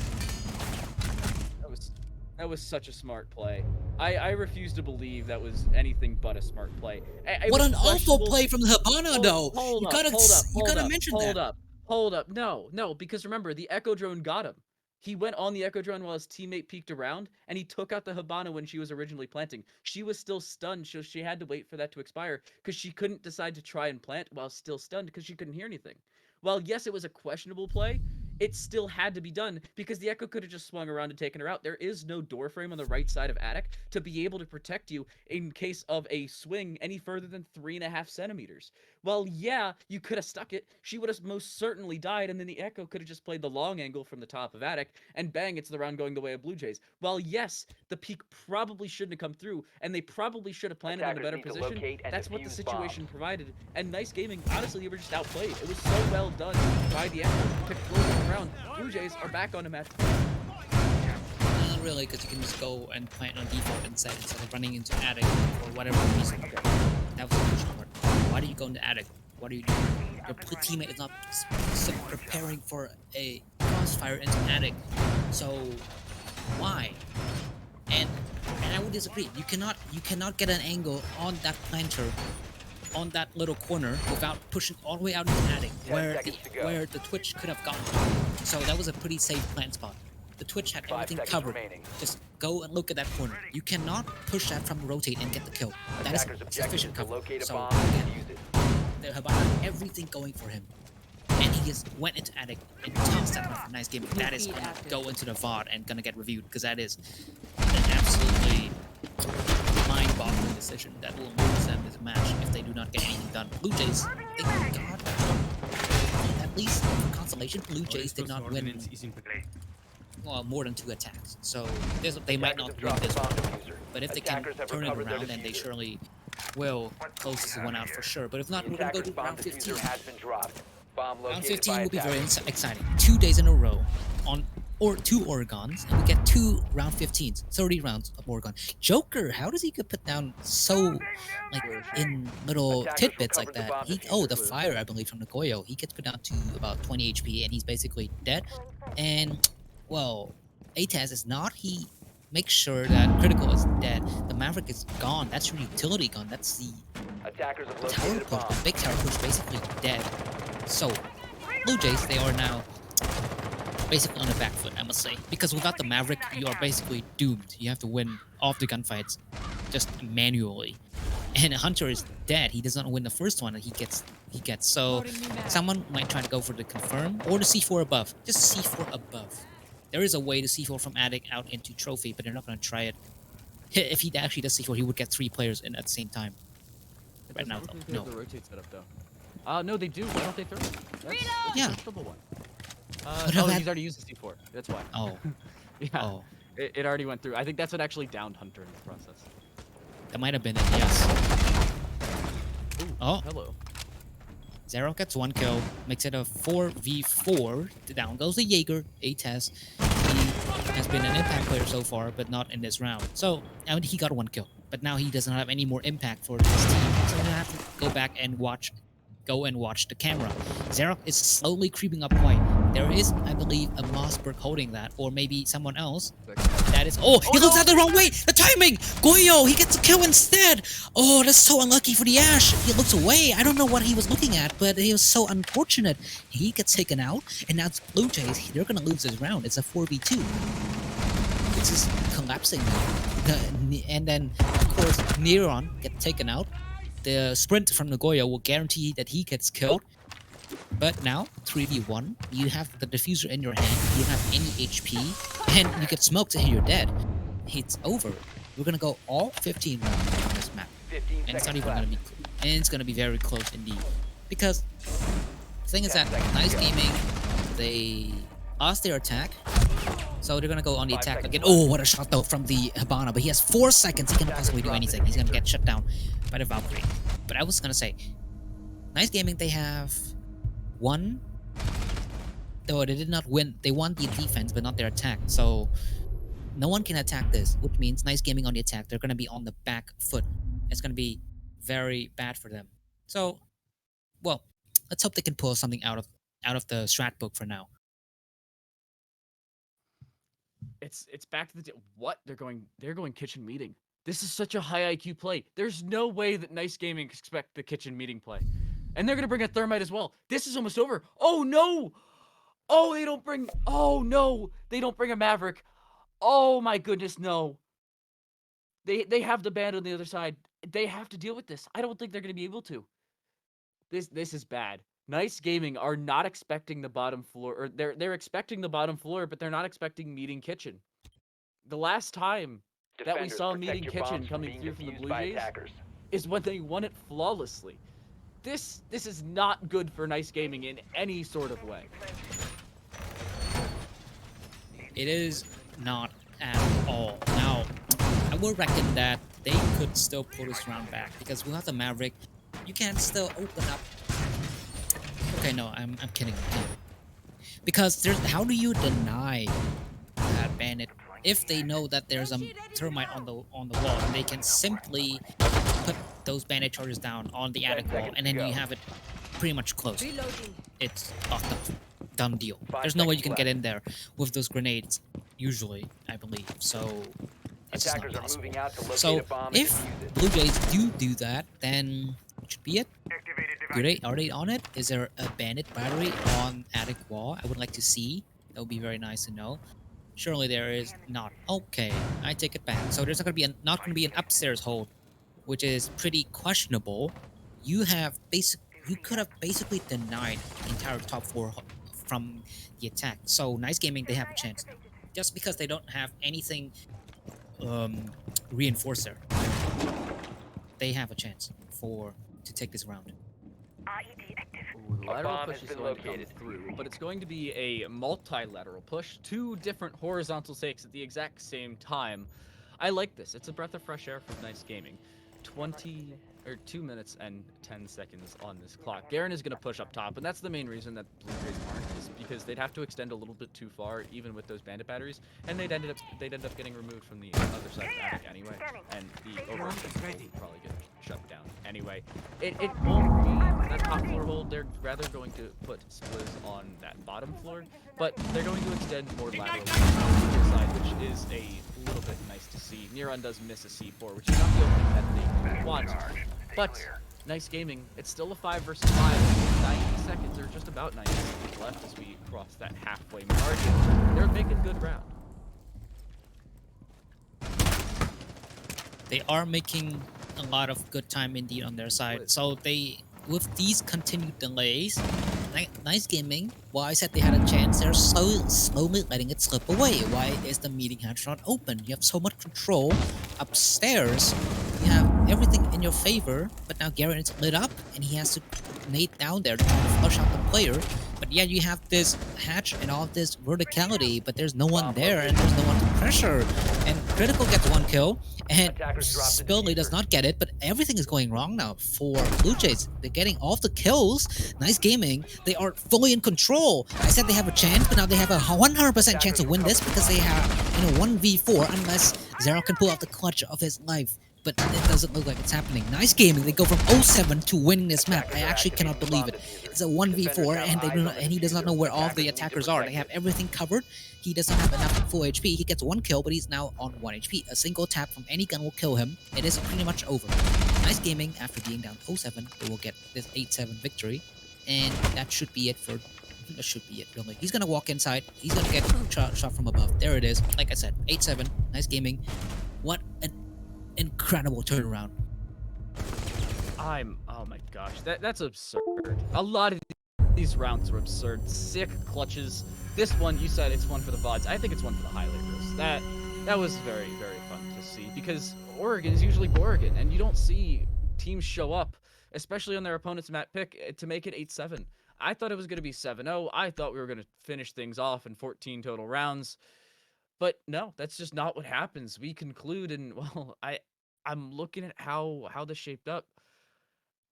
That was such a smart play. I refuse to believe that was anything but a smart play. What an awful play from the Habana, though. You gotta mention that. Hold up. No, because remember, the Echo Drone got him. He went on the Echo Drone while his teammate peeked around, and he took out the Habana when she was originally planting. She was still stunned, so she had to wait for that to expire, because she couldn't decide to try and plant while still stunned, because she couldn't hear anything. While, yes, it was a questionable play, it still had to be done because the Echo could have just swung around and taken her out. There is no door frame on the right side of attic to be able to protect you in case of a swing any further than 3.5 centimeters. Well, yeah, you could have stuck it. She would have most certainly died, and then the Echo could have just played the long angle from the top of attic, and bang, it's the round going the way of Blue Jays. While, yes, the peak probably shouldn't have come through, and they probably should have planted in a better position, that's what the situation provided. And Nice Gaming, honestly, they were just outplayed. It was so well done by the Echo to close it around. Blue Jays are back on a match. Not really, because you can just go and plant on default instead of running into attic or whatever reason. That was the question part. Why do you go into attic? What are you doing? Your teammate is not preparing for a crossfire into attic. So why? And I would disagree. You cannot get an angle on that planter on that little corner without pushing all the way out into the attic where the Twitch could have gone. So that was a pretty safe plant spot. The Twitch had everything covered. Just go and look at that corner. You cannot push that from rotate and get the kill. That is sufficient cover. So the Habana had everything going for him. And he just went into attic and tossed that one for a nice game. That is gonna go into the VOD and gonna get reviewed because that is an absolutely mind-boggling decision that will lose them this match if they do not get anything done. Blue Jays, they got at least for consolation. Blue Jays did not win more than 2 attacks, so they might not win this one. But if they can turn it around, then they surely will close this one out for sure. But if not, we're gonna go to round 15. Round 15 will be very exciting. 2 days in a row on 2 Oregons, and we get 2 round 15s, 30 rounds of Oregon. Joker, how does he get put down so, like, in little tidbits like that? The fire, I believe, from the Goyo. He gets put down to about 20 HP, and he's basically dead. And, well, ATAS is not. He make sure that Critical is dead. The Maverick is gone. That's your utility gun. That's the Attackers have tower located a push. bomb. The big tower push basically dead. So, Blue Jays, they are now basically on the back foot, I must say. Because without the Maverick, you are basically doomed. You have to win all of the gunfights just manually. And Hunter is dead. He does not win the first one that he gets. So someone might try to go for the confirm or the C4 above. Just C4 above. There is a way to C4 from Attic out into Trophy, but they're not going to try it. If he actually does C4, he would get 3 players in at the same time. Right now, Doesn't look like they no. have the rotate setup though. No, they do. Why don't they throw it? That's Yeah. a questionable one. But Oh, that- he's already used the C4. That's why. Oh, Yeah. oh. It already went through. I think that's what actually downed Hunter in the process. That might have been it, yes. Ooh, Oh. hello. Zero gets 1 kill, makes it a 4v4. Down goes the Jaeger, a test. He has been an impact player so far, but not in this round. So, I mean, he got 1 kill, but now he doesn't have any more impact for this team. So we're gonna have to go back and watch the camera. Zero is slowly creeping up white. There is, I believe, a Mossberg holding that, or maybe someone else. That is. Oh, he looks at the wrong way. The timing. Goyo, he gets a kill instead. Oh, that's so unlucky for the Ash. He looks away. I don't know what he was looking at, but he was so unfortunate. He gets taken out, and now it's Blue Jays. They're gonna lose this round. It's a 4v2. It's just collapsing now. And then, of course, Neron gets taken out. The sprint from Nagoya will guarantee that he gets killed. But now, 3v1, you have the diffuser in your hand, you don't have any HP, and you get smoked and you're dead. It's over. We're gonna go all 15 rounds on this map. 15 And it's not seconds even left. gonna be and it's gonna be very close indeed. Because the thing is 10 that seconds Nice to go. Gaming, they lost their attack. So they're gonna go on the 5 attack seconds again. left. Oh, what a shot though from the Habana, but he has 4 seconds. He cannot possibly do anything. He's gonna get shut down by the Valkyrie. But I was gonna say, Nice Gaming, they have won. Though they did not win. They won the defense, but not their attack. So no one can attack this, which means Nice Gaming on the attack. They're gonna be on the back foot. It's gonna be very bad for them. So, well, let's hope they can pull something out of the strat book for now. It's back to the what they're going kitchen meeting. This is such a high IQ play. There's no way that Nice Gaming expect the kitchen meeting play, and they're gonna bring a thermite as well. This is almost over. Oh no! Oh, they don't bring. Oh no! They don't bring a Maverick. Oh my goodness, no. They have the band on the other side. They have to deal with this. I don't think they're gonna be able to. This is bad. Nice Gaming are not expecting the bottom floor, or they're expecting the bottom floor, but they're not expecting meeting kitchen. The last time that we Defenders, saw protect meeting your kitchen bombs coming being through from the defused Blue by Jays attackers. is when they won it flawlessly. This is not good for Nice Gaming in any sort of way. It is not at all. Now, I would reckon that they could still pull this round back because without the Maverick, you can still open up. Okay, no, I'm kidding. Because there's how do you deny that bandit if they know that there's a termite on the wall and they can simply put those bandit charges down on the attic wall and then you have it pretty much closed. It's off the done deal. There's no way you can get in there with those grenades usually, I believe. So it's just not Attackers are possible. moving out to locate So a bomb and if defuse it. Blue Jays do that, then it should be it. Are they on it? Is there a bandit battery on attic wall? I would like to see. That would be very nice to know. Surely there is not. Okay, I take it back. So there's not gonna be an upstairs hold, which is pretty questionable. You could have basically denied the entire top 4 from the attack. So Nice Gaming, they have a chance. Just because they don't have anything reinforcer, they have a chance to take this round. Ooh, the lateral bomb push has is been going to come located. through, but it's going to be a multi-lateral push, 2 different horizontal stakes at the exact same time. I like this. It's a breath of fresh air from Nice Gaming. 2 minutes and 10 seconds on this clock. Garen is going to push up top, and that's the main reason that Blue Jays aren't, is because they'd have to extend a little bit too far, even with those bandit batteries, and they'd end up getting removed from the other side of the attic anyway, and the overall would probably get shut down anyway. It won't be that top floor hold. They're rather going to put Spliz on that bottom floor, but they're going to extend more laterally on the side, which is a little bit nice to see. Neron does miss a C4, which is not the opening that they want, but nice gaming. It's still a 5 versus 5. 90 seconds, or just about 90 seconds left as we cross that halfway mark. They're making good ground. They are making a lot of good time indeed on their side. So they, with these continued delays, nice gaming. While I said they had a chance, they're so slowly letting it slip away. Why is the meeting hatch not open? You have so much control upstairs. You have everything in your favor, but now Garen is lit up and he has to nade down there to flush out the player. But yeah, you have this hatch and all this verticality, but there's no one there and there's no one to pressure. And Critical gets 1 kill, and Spillly does not get it, but everything is going wrong now for Blue Jays. They're getting all the kills. Nice gaming. They are fully in control. I said they have a chance, but now they have a 100% chance to win this because they have, 1v4 unless Zero can pull out the clutch of his life. But it doesn't look like it's happening. Nice gaming. They go from 0-7 to winning this map. I actually cannot believe it. It's a 1v4, and he does not know where all of the attackers are. They have everything covered. He doesn't have enough full HP. He gets 1 kill, but he's now on 1 HP. A single tap from any gun will kill him. It is pretty much over. Nice gaming. After being down 0-7, they will get this 8-7 victory. And that should be it for... That should be it, really. He's gonna walk inside. He's gonna get shot from above. There it is. Like I said, 8-7. Nice gaming. What an incredible turnaround. Oh my gosh, that's absurd. A lot of these rounds were absurd. Sick clutches. This one, you said it's one for the VODs. I think it's one for the highlighters. That was very, very fun to see because Oregon is usually Oregon, and you don't see teams show up, especially on their opponent's map pick, to make it 8-7. I thought it was going to be 7-0. I thought we were going to finish things off in 14 total rounds. But no, that's just not what happens. We conclude, and well, I'm looking at how this shaped up.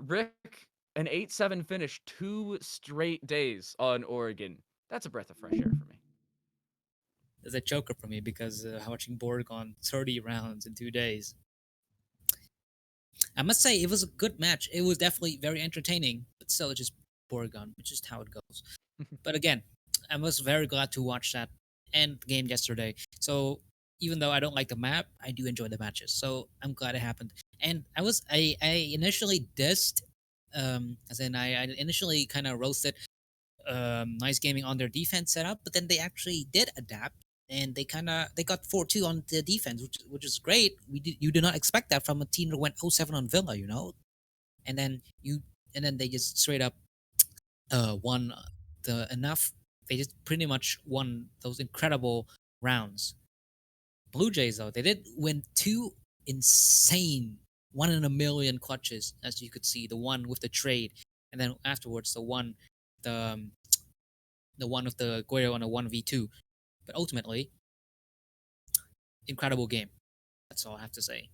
Rick, an 8-7 finish, 2 straight days on Oregon. That's a breath of fresh air for me. There's a joker for me because watching Borg on 30 rounds in 2 days. I must say, it was a good match. It was definitely very entertaining, but still, it's just Borgon, which is how it goes. But again, I was very glad to watch that end game yesterday. So even though I don't like the map, I do enjoy the matches. So I'm glad it happened. And I initially dissed, as in I initially kind of roasted Nice Gaming on their defense setup, but then they actually did adapt. And they got 4-2 on the defense, which is great. You do not expect that from a team that went 0-7 on Villa, And then they just straight up won enough. They just pretty much won those incredible rounds. Blue Jays, though, they did win 2 insane 1 in a million clutches, as you could see. The one with the trade, and then afterwards the one with the Guerrero on a 1v2. But ultimately, incredible game. That's all I have to say.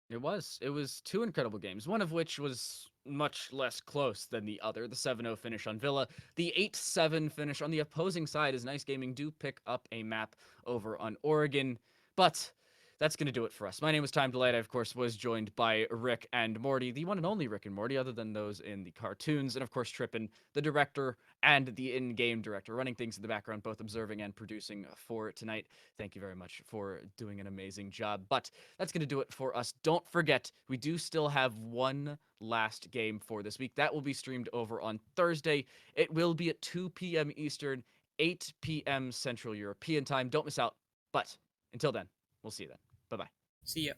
It was 2 incredible games, one of which was much less close than the other. The 7-0 finish on Villa, the 8-7 finish on the opposing side as Nice Gaming do pick up a map over on Oregon. But that's going to do it for us. My name is Time Delight. I, of course, was joined by Rick and Morty, the one and only Rick and Morty, other than those in the cartoons, and of course Trippin, the director and the in-game director, running things in the background, both observing and producing for tonight. Thank you very much for doing an amazing job. But that's going to do it for us. Don't forget, we do still have one last game for this week. That will be streamed over on Thursday. It will be at 2 p.m. Eastern, 8 p.m. Central European Time. Don't miss out. But until then, we'll see you then. Bye-bye. See ya.